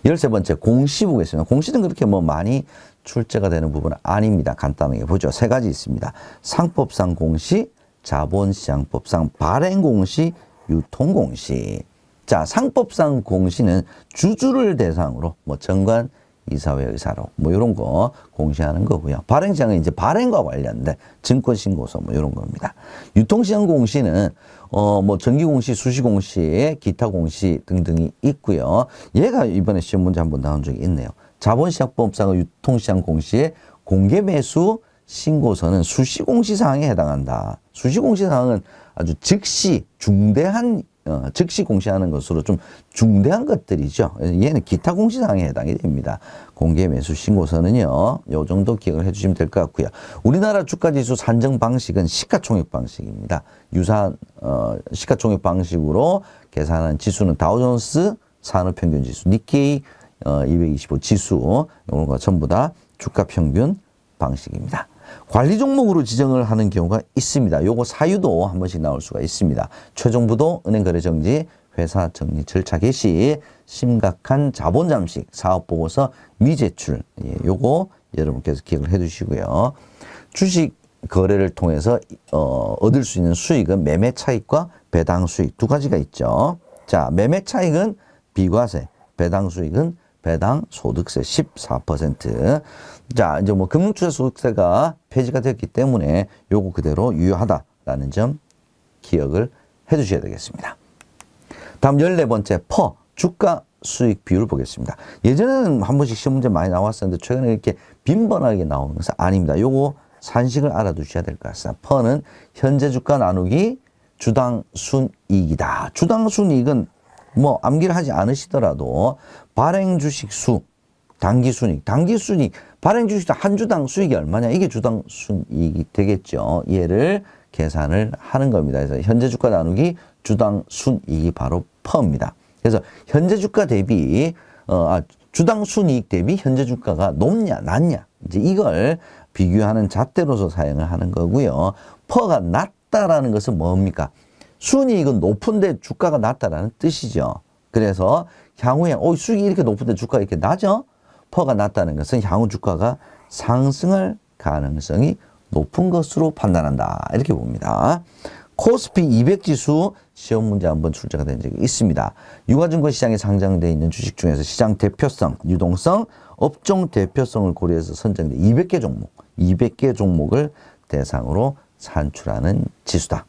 13번째 공시 보겠습니다. 공시는 그렇게 뭐 많이 출제가 되는 부분은 아닙니다. 간단하게 보죠. 세 가지 있습니다. 상법상 공시, 자본시장법상 발행공시, 유통공시. 자, 상법상 공시는 주주를 대상으로 뭐 정관, 이사회 의사로 뭐 이런 거 공시하는 거고요. 발행시장은 이제 발행과 관련된 증권신고서 뭐 이런 겁니다. 유통시장 공시는 뭐 정기공시, 수시공시, 기타 공시 등등이 있고요. 얘가 이번에 시험 문제 한번 나온 적이 있네요. 자본시장법상의 유통시장 공시의 공개매수 신고서는 수시공시사항에 해당한다. 수시공시사항은 아주 즉시 중대한 즉시 공시하는 것으로 좀 중대한 것들이죠. 얘는 기타 공시사항에 해당이 됩니다. 공개매수 신고서는요. 요 정도 기억을 해주시면 될 것 같고요. 우리나라 주가지수 산정 방식은 시가총액 방식입니다. 유사한 시가총액 방식으로 계산한 지수는 다우존스 산업평균지수, 니케이 225 지수 이런 거 전부 다 주가평균 방식입니다. 관리 종목으로 지정을 하는 경우가 있습니다. 요거 사유도 한 번씩 나올 수가 있습니다. 최종부도 은행 거래 정지, 회사 정리 절차 개시, 심각한 자본 잠식, 사업 보고서 미제출. 예, 요거 여러분께서 기억을 해 두시고요. 주식 거래를 통해서 얻을 수 있는 수익은 매매 차익과 배당 수익 두 가지가 있죠. 자, 매매 차익은 비과세, 배당 수익은 배당 소득세 14%. 자, 이제 뭐 금융투자소득세가 폐지가 됐기 때문에 요거 그대로 유효하다라는 점 기억을 해 두셔야 되겠습니다. 다음 14번째 퍼, 주가 수익 비율 보겠습니다. 예전에는 한 번씩 시험 문제 많이 나왔었는데 최근에 이렇게 빈번하게 나오는 것은 아닙니다. 요거 산식을 알아두셔야 될 것 같습니다. 퍼는 현재 주가 나누기 주당 순이익이다. 주당 순이익은 뭐 암기를 하지 않으시더라도 발행 주식 수, 단기 순이익, 발행 주식 한 주당 수익이 얼마냐? 이게 주당 순이익이 되겠죠. 얘를 계산을 하는 겁니다. 그래서 현재 주가 나누기 주당 순이익이 바로 퍼입니다. 그래서 현재 주가 대비 주당 순이익 대비 현재 주가가 높냐 낮냐 이제 이걸 비교하는 잣대로서 사용을 하는 거고요. 퍼가 낮다라는 것은 뭡니까? 순이익은 높은데 주가가 낮다라는 뜻이죠. 그래서 향후에 수익이 이렇게 높은데 주가가 이렇게 낮아? 퍼가 낮다는 것은 향후 주가가 상승할 가능성이 높은 것으로 판단한다. 이렇게 봅니다. 코스피 200 지수 시험 문제 한번 출제가 된 적이 있습니다. 유가증권 시장에 상장되어 있는 주식 중에서 시장 대표성, 유동성, 업종 대표성을 고려해서 선정된 200개 종목, 200개 종목을 대상으로 산출하는 지수다.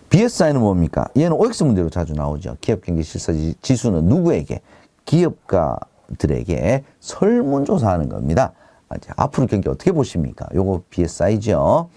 BSI는 뭡니까? 얘는 OX 문제로 자주 나오죠. 기업경기 실사 지수는 누구에게? 기업가들에게 설문조사하는 겁니다. 앞으로 경기 어떻게 보십니까? 요거 BSI죠.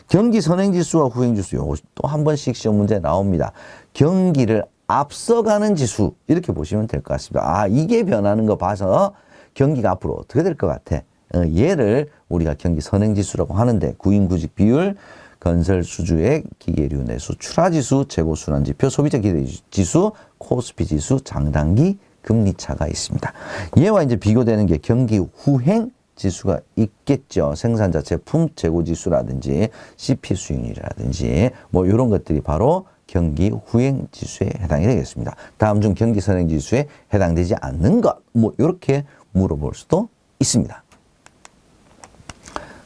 경기 선행지수와 후행지수 요거 또 한 번씩 시험 문제 나옵니다. 경기를 앞서가는 지수 이렇게 보시면 될 것 같습니다. 이게 변하는 거 봐서 경기가 앞으로 어떻게 될 것 같아? 얘를 우리가 경기 선행지수라고 하는데 구인구직 비율, 건설 수주액, 기계류 내수, 출하지수, 재고 순환지표, 소비자 기대지수, 코스피 지수, 장단기 금리차가 있습니다. 얘와 이제 비교되는 게 경기 후행 지수가 있겠죠. 생산자 제품 재고 지수라든지 CP 수익률이라든지 뭐 이런 것들이 바로 경기 후행 지수에 해당이 되겠습니다. 다음 중 경기 선행 지수에 해당되지 않는 것, 뭐 이렇게 물어볼 수도 있습니다.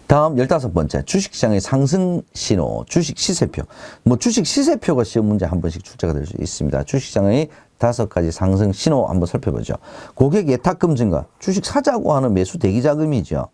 다음 15번째 주식시장의 상승 신호, 주식 시세표. 뭐 주식 시세표가 시험 문제 한 번씩 출제가 될 수 있습니다. 주식시장의 5가지 상승 신호 한번 살펴보죠. 고객 예탁금 증가, 주식 사자고 하는 매수 대기 자금이죠.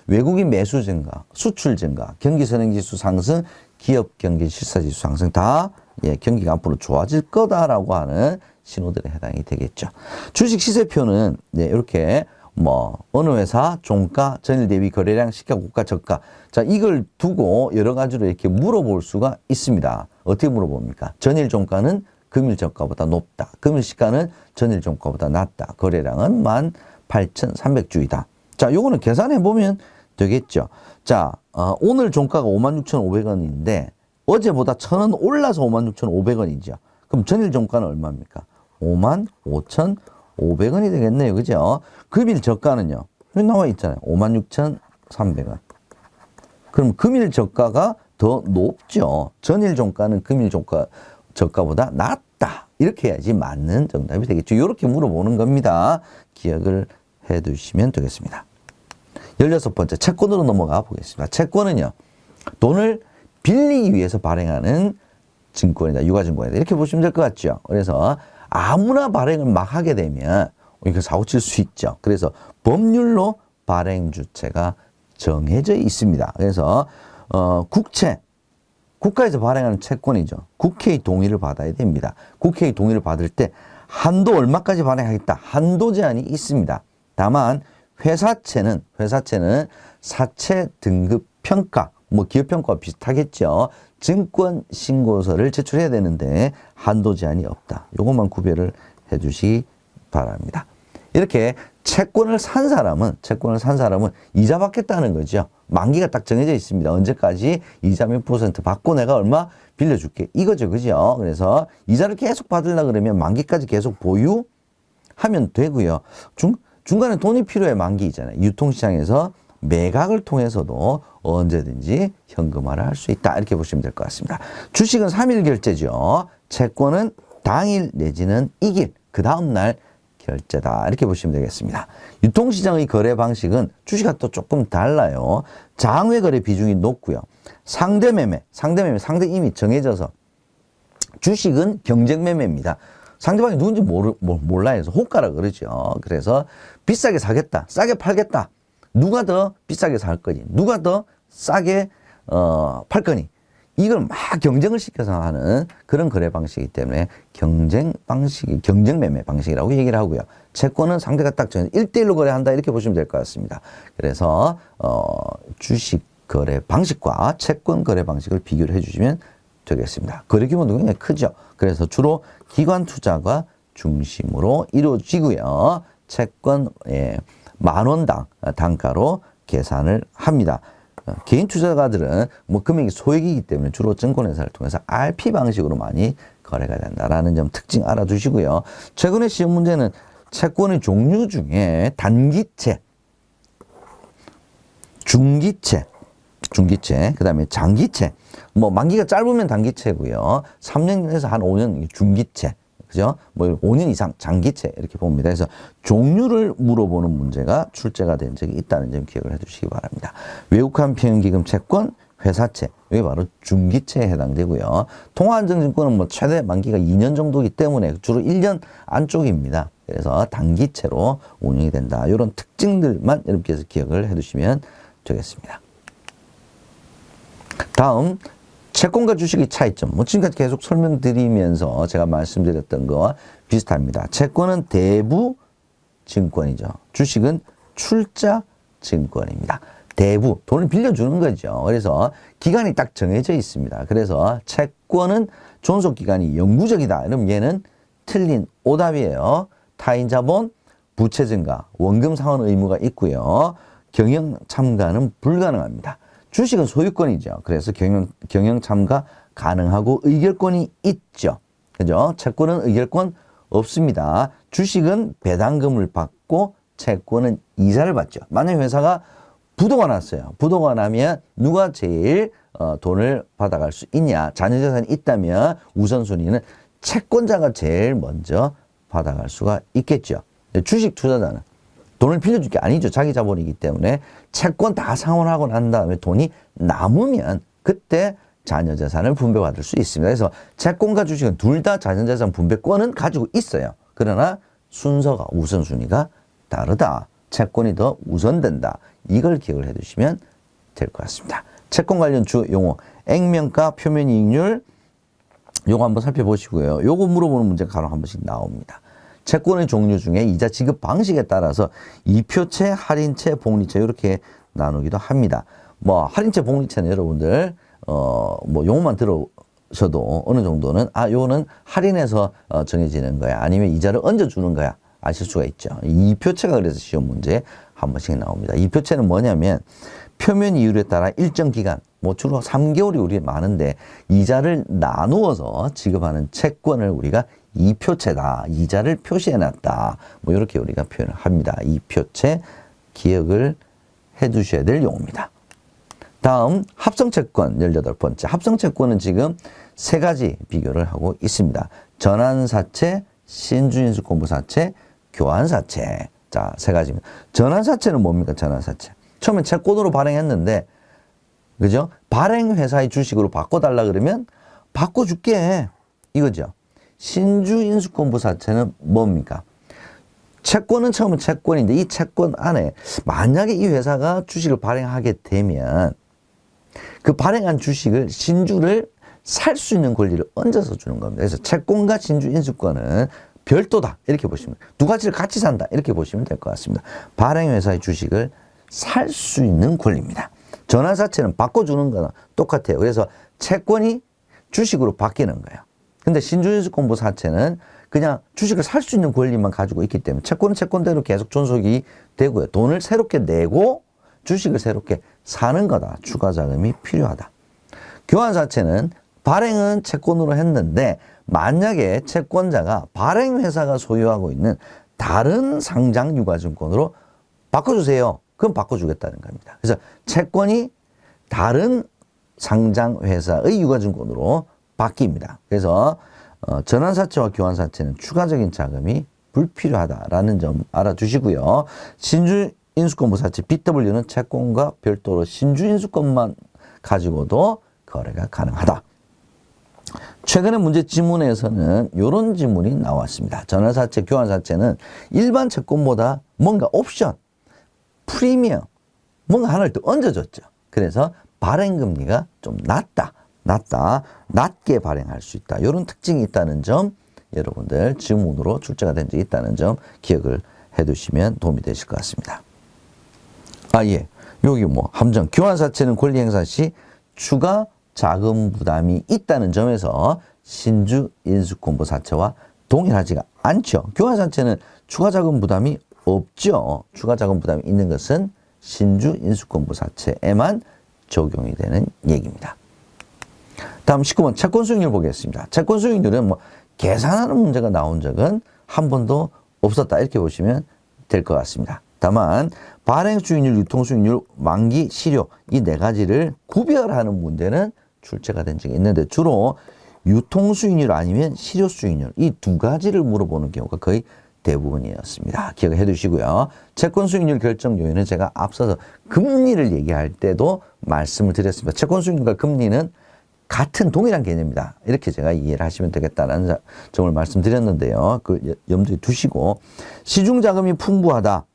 외국인 매수 증가, 수출 증가, 경기 선행지수 상승, 기업 경기 실사지수 상승 다 예, 경기가 앞으로 좋아질 거다라고 하는 신호들에 해당이 되겠죠. 주식 시세표는 네, 이렇게 뭐 어느 회사 종가, 전일 대비 거래량, 시가, 고가, 저가. 자, 이걸 두고 여러 가지로 이렇게 물어볼 수가 있습니다. 어떻게 물어봅니까? 전일 종가는 금일 저가보다 높다. 금일 시가는 전일 종가보다 낮다. 거래량은 18,300주이다. 자, 요거는 계산해 보면 되겠죠. 자, 오늘 종가가 56,500원인데 어제보다 1,000원 올라서 56,500원이죠. 그럼 전일 종가는 얼마입니까? 55,500원이 되겠네요. 그죠? 금일 저가는요. 여기 나와 있잖아요. 56,300원. 그럼 금일 저가가 더 높죠. 전일 종가는 금일 저가보다 낮다. 이렇게 해야지 맞는 정답이 되겠죠. 이렇게 물어보는 겁니다. 기억을 해 두시면 되겠습니다. 16번째, 채권으로 넘어가 보겠습니다. 채권은요, 돈을 빌리기 위해서 발행하는 증권이다. 유가증권이다. 이렇게 보시면 될 것 같죠. 그래서 아무나 발행을 막 하게 되면 이거 사고 칠 수 있죠. 그래서 법률로 발행 주체가 정해져 있습니다. 그래서 국가에서 발행하는 채권이죠. 국회의 동의를 받아야 됩니다. 국회의 동의를 받을 때 한도 얼마까지 발행하겠다. 한도 제한이 있습니다. 다만 회사채는 사채 등급 평가, 뭐 기업 평가와 비슷하겠죠. 증권 신고서를 제출해야 되는데 한도 제한이 없다. 요것만 구별을 해 주시기 바랍니다. 이렇게 채권을 산 사람은 이자 받겠다는 거죠. 만기가 딱 정해져 있습니다. 언제까지 이자 몇 % 받고 내가 얼마 빌려줄게. 이거죠. 그죠? 그래서 이자를 계속 받으려고 그러면 만기까지 계속 보유하면 되고요. 중간에 돈이 필요해 만기 있잖아요. 유통시장에서 매각을 통해서도 언제든지 현금화를 할 수 있다. 이렇게 보시면 될 것 같습니다. 주식은 3일 결제죠. 채권은 당일 내지는 이길, 그 다음날 결제다. 이렇게 보시면 되겠습니다. 유통시장의 거래 방식은 주식과 또 조금 달라요. 장외 거래 비중이 높고요. 상대매매, 상대 이미 정해져서 주식은 경쟁매매입니다. 상대방이 누군지 몰라요. 그래서 호가라 그러죠. 그래서 비싸게 사겠다, 싸게 팔겠다. 누가 더 비싸게 살 거니? 누가 더 싸게 팔 거니? 이걸 막 경쟁을 시켜서 하는 그런 거래 방식이기 때문에 경쟁 매매 방식이라고 얘기를 하고요. 채권은 상대가 딱 정해서 1대1로 거래한다. 이렇게 보시면 될 것 같습니다. 그래서 주식 거래 방식과 채권 거래 방식을 비교를 해주시면 되겠습니다. 거래 규모도 굉장히 크죠. 그래서 주로 기관 투자가 중심으로 이루어지고요. 채권 10,000원당 단가로 계산을 합니다. 개인 투자가들은 뭐 금액이 소액이기 때문에 주로 증권회사를 통해서 RP 방식으로 많이 거래가 된다라는 점 특징 알아두시고요. 최근에 시험 문제는 채권의 종류 중에 단기채, 중기채, 그 다음에 장기채, 뭐 만기가 짧으면 단기채고요. 3년에서 한 5년 중기채, 그죠? 뭐 5년 이상 장기채 이렇게 봅니다. 그래서 종류를 물어보는 문제가 출제가 된 적이 있다는 점 기억을 해두시기 바랍니다. 외국한 평형기금 채권, 회사채, 이게 바로 중기채에 해당되고요. 통화안정증권은 뭐 최대 만기가 2년 정도이기 때문에 주로 1년 안쪽입니다. 그래서 단기채로 운영이 된다. 이런 특징들만 여러분께서 기억을 해두시면 되겠습니다. 다음, 채권과 주식의 차이점. 뭐 지금까지 계속 설명드리면서 제가 말씀드렸던 거와 비슷합니다. 채권은 대부 증권이죠. 주식은 출자 증권입니다. 대부, 돈을 빌려주는 거죠. 그래서 기간이 딱 정해져 있습니다. 그래서 채권은 존속기간이 영구적이다. 그럼 얘는 틀린 오답이에요. 타인 자본, 부채 증가, 원금 상환 의무가 있고요. 경영 참가는 불가능합니다. 주식은 소유권이죠. 그래서 경영 참가 가능하고 의결권이 있죠. 그죠? 채권은 의결권 없습니다. 주식은 배당금을 받고 채권은 이자를 받죠. 만약 회사가 부도가 났어요. 부도가 나면 누가 제일 돈을 받아갈 수 있냐. 자녀재산이 있다면 우선순위는 채권자가 제일 먼저 받아갈 수가 있겠죠. 주식 투자자는 돈을 빌려줄 게 아니죠. 자기 자본이기 때문에 채권 다 상환하고 난 다음에 돈이 남으면 그때 자녀재산을 분배받을 수 있습니다. 그래서 채권과 주식은 둘 다 자녀재산 분배권은 가지고 있어요. 그러나 순서가 우선순위가 다르다. 채권이 더 우선된다. 이걸 기억을 해두시면 될 것 같습니다. 채권 관련 주 용어, 액면가, 표면이익률, 요거 한번 살펴보시고요. 요거 물어보는 문제가 간혹 한 번씩 나옵니다. 채권의 종류 중에 이자 지급 방식에 따라서 이표채, 할인채, 복리채 이렇게 나누기도 합니다. 뭐 할인채, 복리채는 여러분들 뭐 용어만 들으셔도 어느 정도는 요거는 할인해서 정해지는 거야. 아니면 이자를 얹어주는 거야. 아실 수가 있죠. 이표채가 그래서 시험 문제에 한 번씩 나옵니다. 이표채는 뭐냐면 표면 이율에 따라 일정 기간, 뭐 주로 3개월이 우리 많은데 이자를 나누어서 지급하는 채권을 우리가 이표채다. 이자를 표시해놨다. 뭐 이렇게 우리가 표현을 합니다. 이표채 기억을 해두셔야 될 용어입니다. 다음 합성채권 18번째. 합성채권은 지금 세 가지 비교를 하고 있습니다. 전환사채, 신주인수권부사채, 교환사채. 자, 세 가지입니다. 전환사채는 뭡니까? 전환사채. 처음에 채권으로 발행했는데, 그죠? 발행회사의 주식으로 바꿔달라 그러면 바꿔줄게. 이거죠. 신주인수권부사채는 뭡니까? 채권은 처음은 채권인데 이 채권 안에 만약에 이 회사가 주식을 발행하게 되면 그 발행한 주식을 신주를 살 수 있는 권리를 얹어서 주는 겁니다. 그래서 채권과 신주인수권은 별도다. 이렇게 보시면 두 가지를 같이 산다. 이렇게 보시면 될 것 같습니다. 발행회사의 주식을 살 수 있는 권리입니다. 전환사채는 바꿔주는 거나 똑같아요. 그래서 채권이 주식으로 바뀌는 거예요. 근데 신주인수권부 사채는 그냥 주식을 살 수 있는 권리만 가지고 있기 때문에 채권은 채권대로 계속 존속이 되고요. 돈을 새롭게 내고 주식을 새롭게 사는 거다. 추가 자금이 필요하다. 교환사채는 발행은 채권으로 했는데 만약에 채권자가 발행회사가 소유하고 있는 다른 상장 유가증권으로 바꿔주세요. 그럼 바꿔주겠다는 겁니다. 그래서 채권이 다른 상장회사의 유가증권으로 바뀝니다. 그래서 전환사채와 교환사채는 추가적인 자금이 불필요하다라는 점 알아두시고요. 신주인수권부사채 BW는 채권과 별도로 신주인수권만 가지고도 거래가 가능하다. 최근에 문제 지문에서는 이런 지문이 나왔습니다. 전환사채, 교환사채는 일반 채권보다 뭔가 옵션, 프리미엄, 뭔가 하나를 더 얹어줬죠. 그래서 발행금리가 좀 낮게 발행할 수 있다. 이런 특징이 있다는 점 여러분들 지문으로 출제가 된 적이 있다는 점 기억을 해두시면 도움이 되실 것 같습니다. 예. 여기 뭐 함정 교환사채는 권리 행사 시 추가 자금 부담이 있다는 점에서 신주인수권부사채와 동일하지가 않죠. 교환사채는 추가 자금 부담이 없죠. 추가 자금 부담이 있는 것은 신주인수권부사채에만 적용이 되는 얘기입니다. 다음 19번 채권 수익률 보겠습니다. 채권 수익률은 뭐 계산하는 문제가 나온 적은 한 번도 없었다. 이렇게 보시면 될 것 같습니다. 다만 발행 수익률, 유통 수익률, 만기 실효 이 네 가지를 구별하는 문제는 출제가 된 적이 있는데 주로 유통 수익률 아니면 실효 수익률 이 두 가지를 물어보는 경우가 거의 대부분이었습니다. 기억해 두시고요. 채권 수익률 결정 요인은 제가 앞서서 금리를 얘기할 때도 말씀을 드렸습니다. 채권 수익률과 금리는 같은 동일한 개념이다. 이렇게 제가 이해를 하시면 되겠다는 점을 말씀드렸는데요. 그 염두에 두시고 시중 자금이 풍부하다.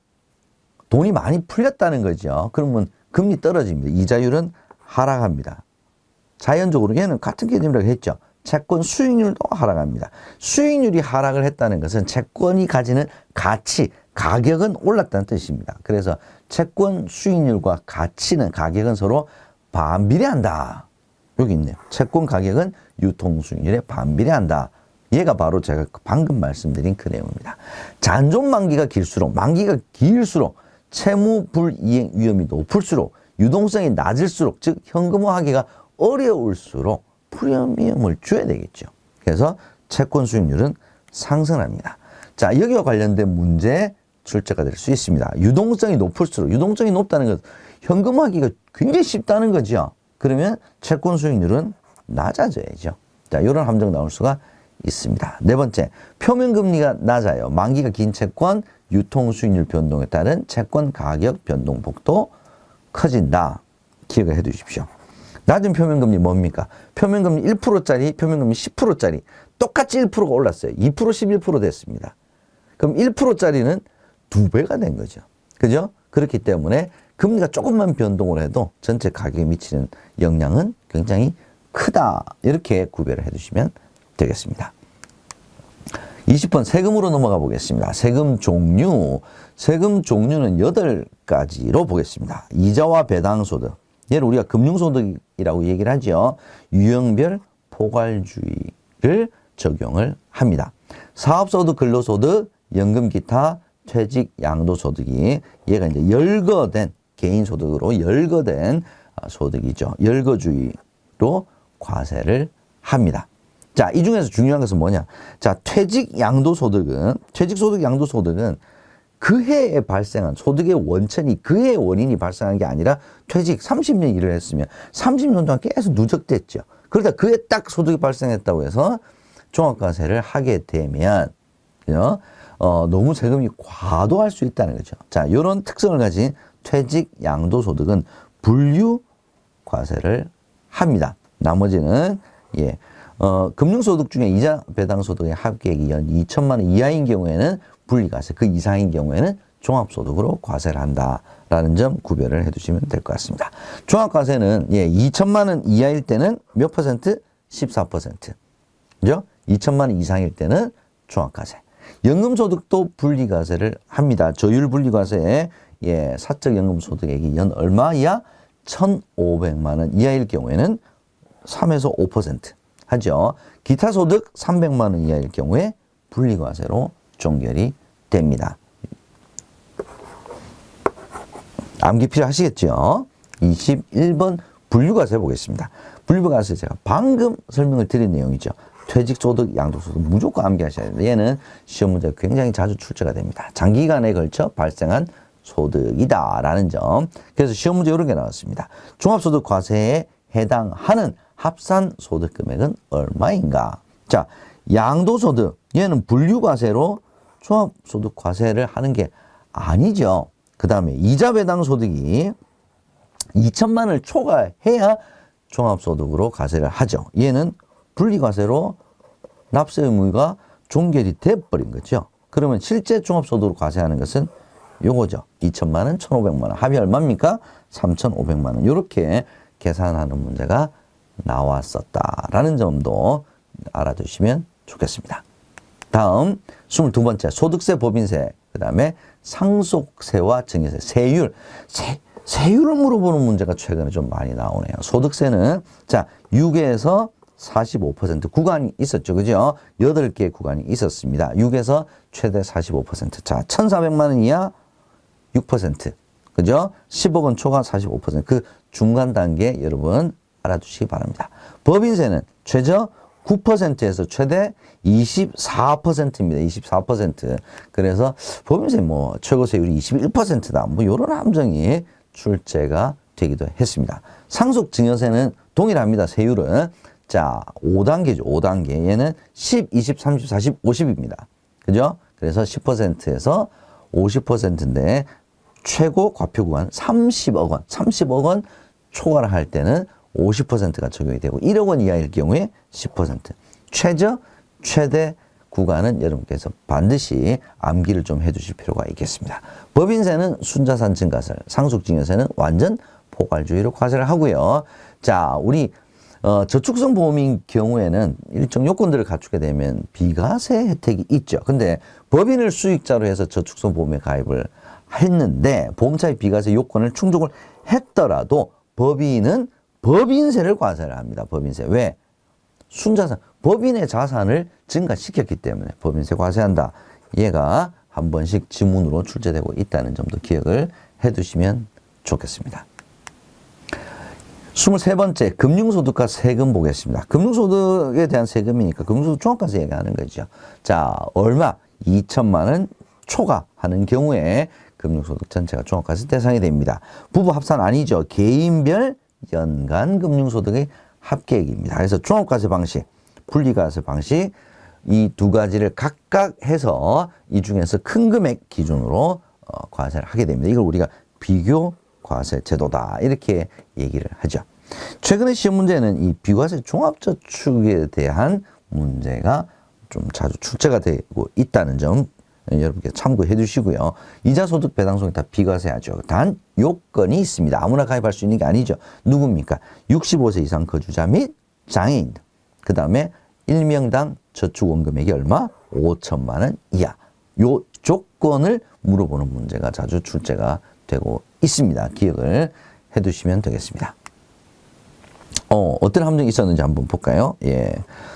돈이 많이 풀렸다는 거죠. 그러면 금리 떨어집니다. 이자율은 하락합니다. 자연적으로 얘는 같은 개념이라고 했죠. 채권 수익률도 하락합니다. 수익률이 하락을 했다는 것은 채권이 가지는 가치, 가격은 올랐다는 뜻입니다. 그래서 채권 수익률과 가격은 서로 반비례한다. 여기 있네요. 채권 가격은 유통 수익률에 반비례한다. 얘가 바로 제가 방금 말씀드린 그 내용입니다. 잔존 만기가 길수록 채무 불이행 위험이 높을수록 유동성이 낮을수록 즉 현금화하기가 어려울수록 프리미엄을 줘야 되겠죠. 그래서 채권 수익률은 상승합니다. 자, 여기와 관련된 문제 출제가 될 수 있습니다. 유동성이 높을수록 유동성이 높다는 것은 현금화하기가 굉장히 쉽다는 거죠. 그러면 채권 수익률은 낮아져야죠. 자, 이런 함정 나올 수가 있습니다. 네 번째, 표면금리가 낮아요. 만기가 긴 채권 유통 수익률 변동에 따른 채권 가격 변동폭도 커진다. 기억을 해 두십시오. 낮은 표면금리 뭡니까? 표면금리 1%짜리, 표면금리 10%짜리 똑같이 1%가 올랐어요. 2%, 11% 됐습니다. 그럼 1%짜리는 2배가 된 거죠. 그죠? 그렇기 때문에 금리가 조금만 변동을 해도 전체 가격에 미치는 영향은 굉장히 크다. 이렇게 구별을 해 두시면 되겠습니다. 20번 세금으로 넘어가 보겠습니다. 세금 종류. 세금 종류는 8가지로 보겠습니다. 이자와 배당소득. 얘를 우리가 금융소득이라고 얘기를 하죠. 유형별 포괄주의를 적용을 합니다. 사업소득, 근로소득, 연금, 기타, 퇴직, 양도소득이 얘가 이제 열거된 개인소득으로 열거된 소득이죠. 열거주의로 과세를 합니다. 자, 이 중에서 중요한 것은 뭐냐? 자, 퇴직, 양도소득은 퇴직소득, 양도소득은 그 해에 발생한 소득의 원천이 그 해의 원인이 발생한 게 아니라 퇴직 30년 일을 했으면 30년 동안 계속 누적됐죠. 그러다 그 해 딱 소득이 발생했다고 해서 종합과세를 하게 되면 너무 세금이 과도할 수 있다는 거죠. 자, 이런 특성을 가진 퇴직, 양도소득은 분류과세를 합니다. 나머지는 금융소득 중에 이자 배당소득의 합계액이 연 2천만 원 이하인 경우에는 분리과세, 그 이상인 경우에는 종합소득으로 과세를 한다라는 점 구별을 해두시면 될 것 같습니다. 종합과세는 2천만 원 이하일 때는 몇 퍼센트? 14%. 그죠? 2천만 원 이상일 때는 종합과세. 연금소득도 분리과세를 합니다. 저율 분리과세에 사적연금소득액이 연 얼마 이하? 1,500만 원 이하일 경우에는 3에서 5% 하죠. 기타 소득 300만 원 이하일 경우에 분리과세로 종결이 됩니다. 암기 필요하시겠죠? 21번 분류과세 보겠습니다. 분류과세 제가 방금 설명을 드린 내용이죠. 퇴직소득, 양도소득 무조건 암기하셔야 됩니다. 얘는 시험 문제가 굉장히 자주 출제가 됩니다. 장기간에 걸쳐 발생한 소득이다라는 점. 그래서 시험 문제 이런 게 나왔습니다. 종합소득 과세에 해당하는 합산 소득 금액은 얼마인가? 자, 양도소득 얘는 분류과세로 종합소득 과세를 하는 게 아니죠. 그 다음에 이자 배당 소득이 2천만 원을 초과해야 종합소득으로 과세를 하죠. 얘는 분리과세로 납세 의무가 종결이 돼버린 거죠. 그러면 실제 종합소득으로 과세하는 것은 요거죠. 2천만 원, 1,500만 원. 합이 얼마입니까? 3,500만 원. 이렇게 계산하는 문제가 나왔었다라는 점도 알아두시면 좋겠습니다. 다음 22번째 소득세, 법인세, 그 다음에 상속세와 증여세, 세율. 세율을 물어보는 문제가 최근에 좀 많이 나오네요. 소득세는 자 6에서 45% 구간이 있었죠. 그죠? 8개 구간이 있었습니다. 6에서 최대 45%. 자, 1,400만 원 이하 6%. 그죠? 10억 원 초과 45%. 그 중간 단계 여러분 알아두시기 바랍니다. 법인세는 최저 9%에서 최대 24%입니다. 24%. 그래서 법인세 최고 세율이 21%다. 이런 함정이 출제가 되기도 했습니다. 상속 증여세는 동일합니다. 세율은. 자, 5단계죠. 5단계. 얘는 10, 20, 30, 40, 50입니다. 그죠? 그래서 10%에서 50%인데 최고 과표 구간 30억 원. 30억 원 초과를 할 때는 50%가 적용이 되고 1억 원 이하일 경우에 10%. 최대 구간은 여러분께서 반드시 암기를 좀 해두실 필요가 있겠습니다. 법인세는 순자산 증가세, 상속증여세는 완전 포괄주의로 과세를 하고요. 자, 우리 저축성 보험인 경우에는 일정 요건들을 갖추게 되면 비과세 혜택이 있죠. 근데 법인을 수익자로 해서 저축성 보험에 가입을 했는데 보험차입 비과세 요건을 충족을 했더라도 법인은 법인세를 과세를 합니다. 법인세. 왜? 순자산, 법인의 자산을 증가시켰기 때문에 법인세 과세한다. 얘가 한 번씩 지문으로 출제되고 있다는 점도 기억을 해두시면 좋겠습니다. 23번째 금융소득과 세금 보겠습니다. 금융소득에 대한 세금이니까 금융소득 종합과세 얘기하는 거죠. 자, 얼마? 2천만 원 초과하는 경우에 금융소득 전체가 종합과세 대상이 됩니다. 부부 합산 아니죠. 개인별 연간 금융소득의 합계액입니다. 그래서 종합과세 방식, 분리과세 방식 이 두 가지를 각각 해서 이 중에서 큰 금액 기준으로 과세를 하게 됩니다. 이걸 우리가 비교과세 제도다 이렇게 얘기를 하죠. 최근에 시험 문제는 이 비과세 종합저축에 대한 문제가 좀 자주 출제가 되고 있다는 점 여러분께 참고해 주시고요. 이자소득, 배당소득 다 비과세하죠. 단 요건이 있습니다. 아무나 가입할 수 있는 게 아니죠. 누굽니까? 65세 이상 거주자 및 장애인. 그 다음에 1명당 저축원 금액이 얼마? 5천만 원 이하. 요 조건을 물어보는 문제가 자주 출제가 되고 있습니다. 기억을 해 두시면 되겠습니다. 어떤 함정이 있었는지 한번 볼까요? 예.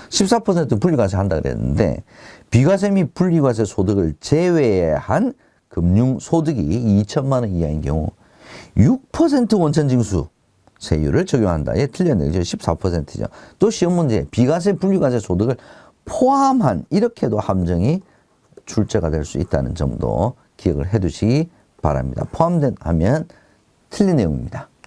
14% 분리과세 한다 그랬는데, 비과세 및 분리과세 소득을 제외한 금융소득이 2천만 원 이하인 경우 6% 원천징수 세율을 적용한다. 예, 틀렸네요. 14%죠. 또 시험 문제 비과세 분리과세 소득을 포함한 이렇게도 함정이 출제가 될 수 있다는 점도 기억을 해 두시기 바랍니다. 포함된 하면 틀린 내용입니다.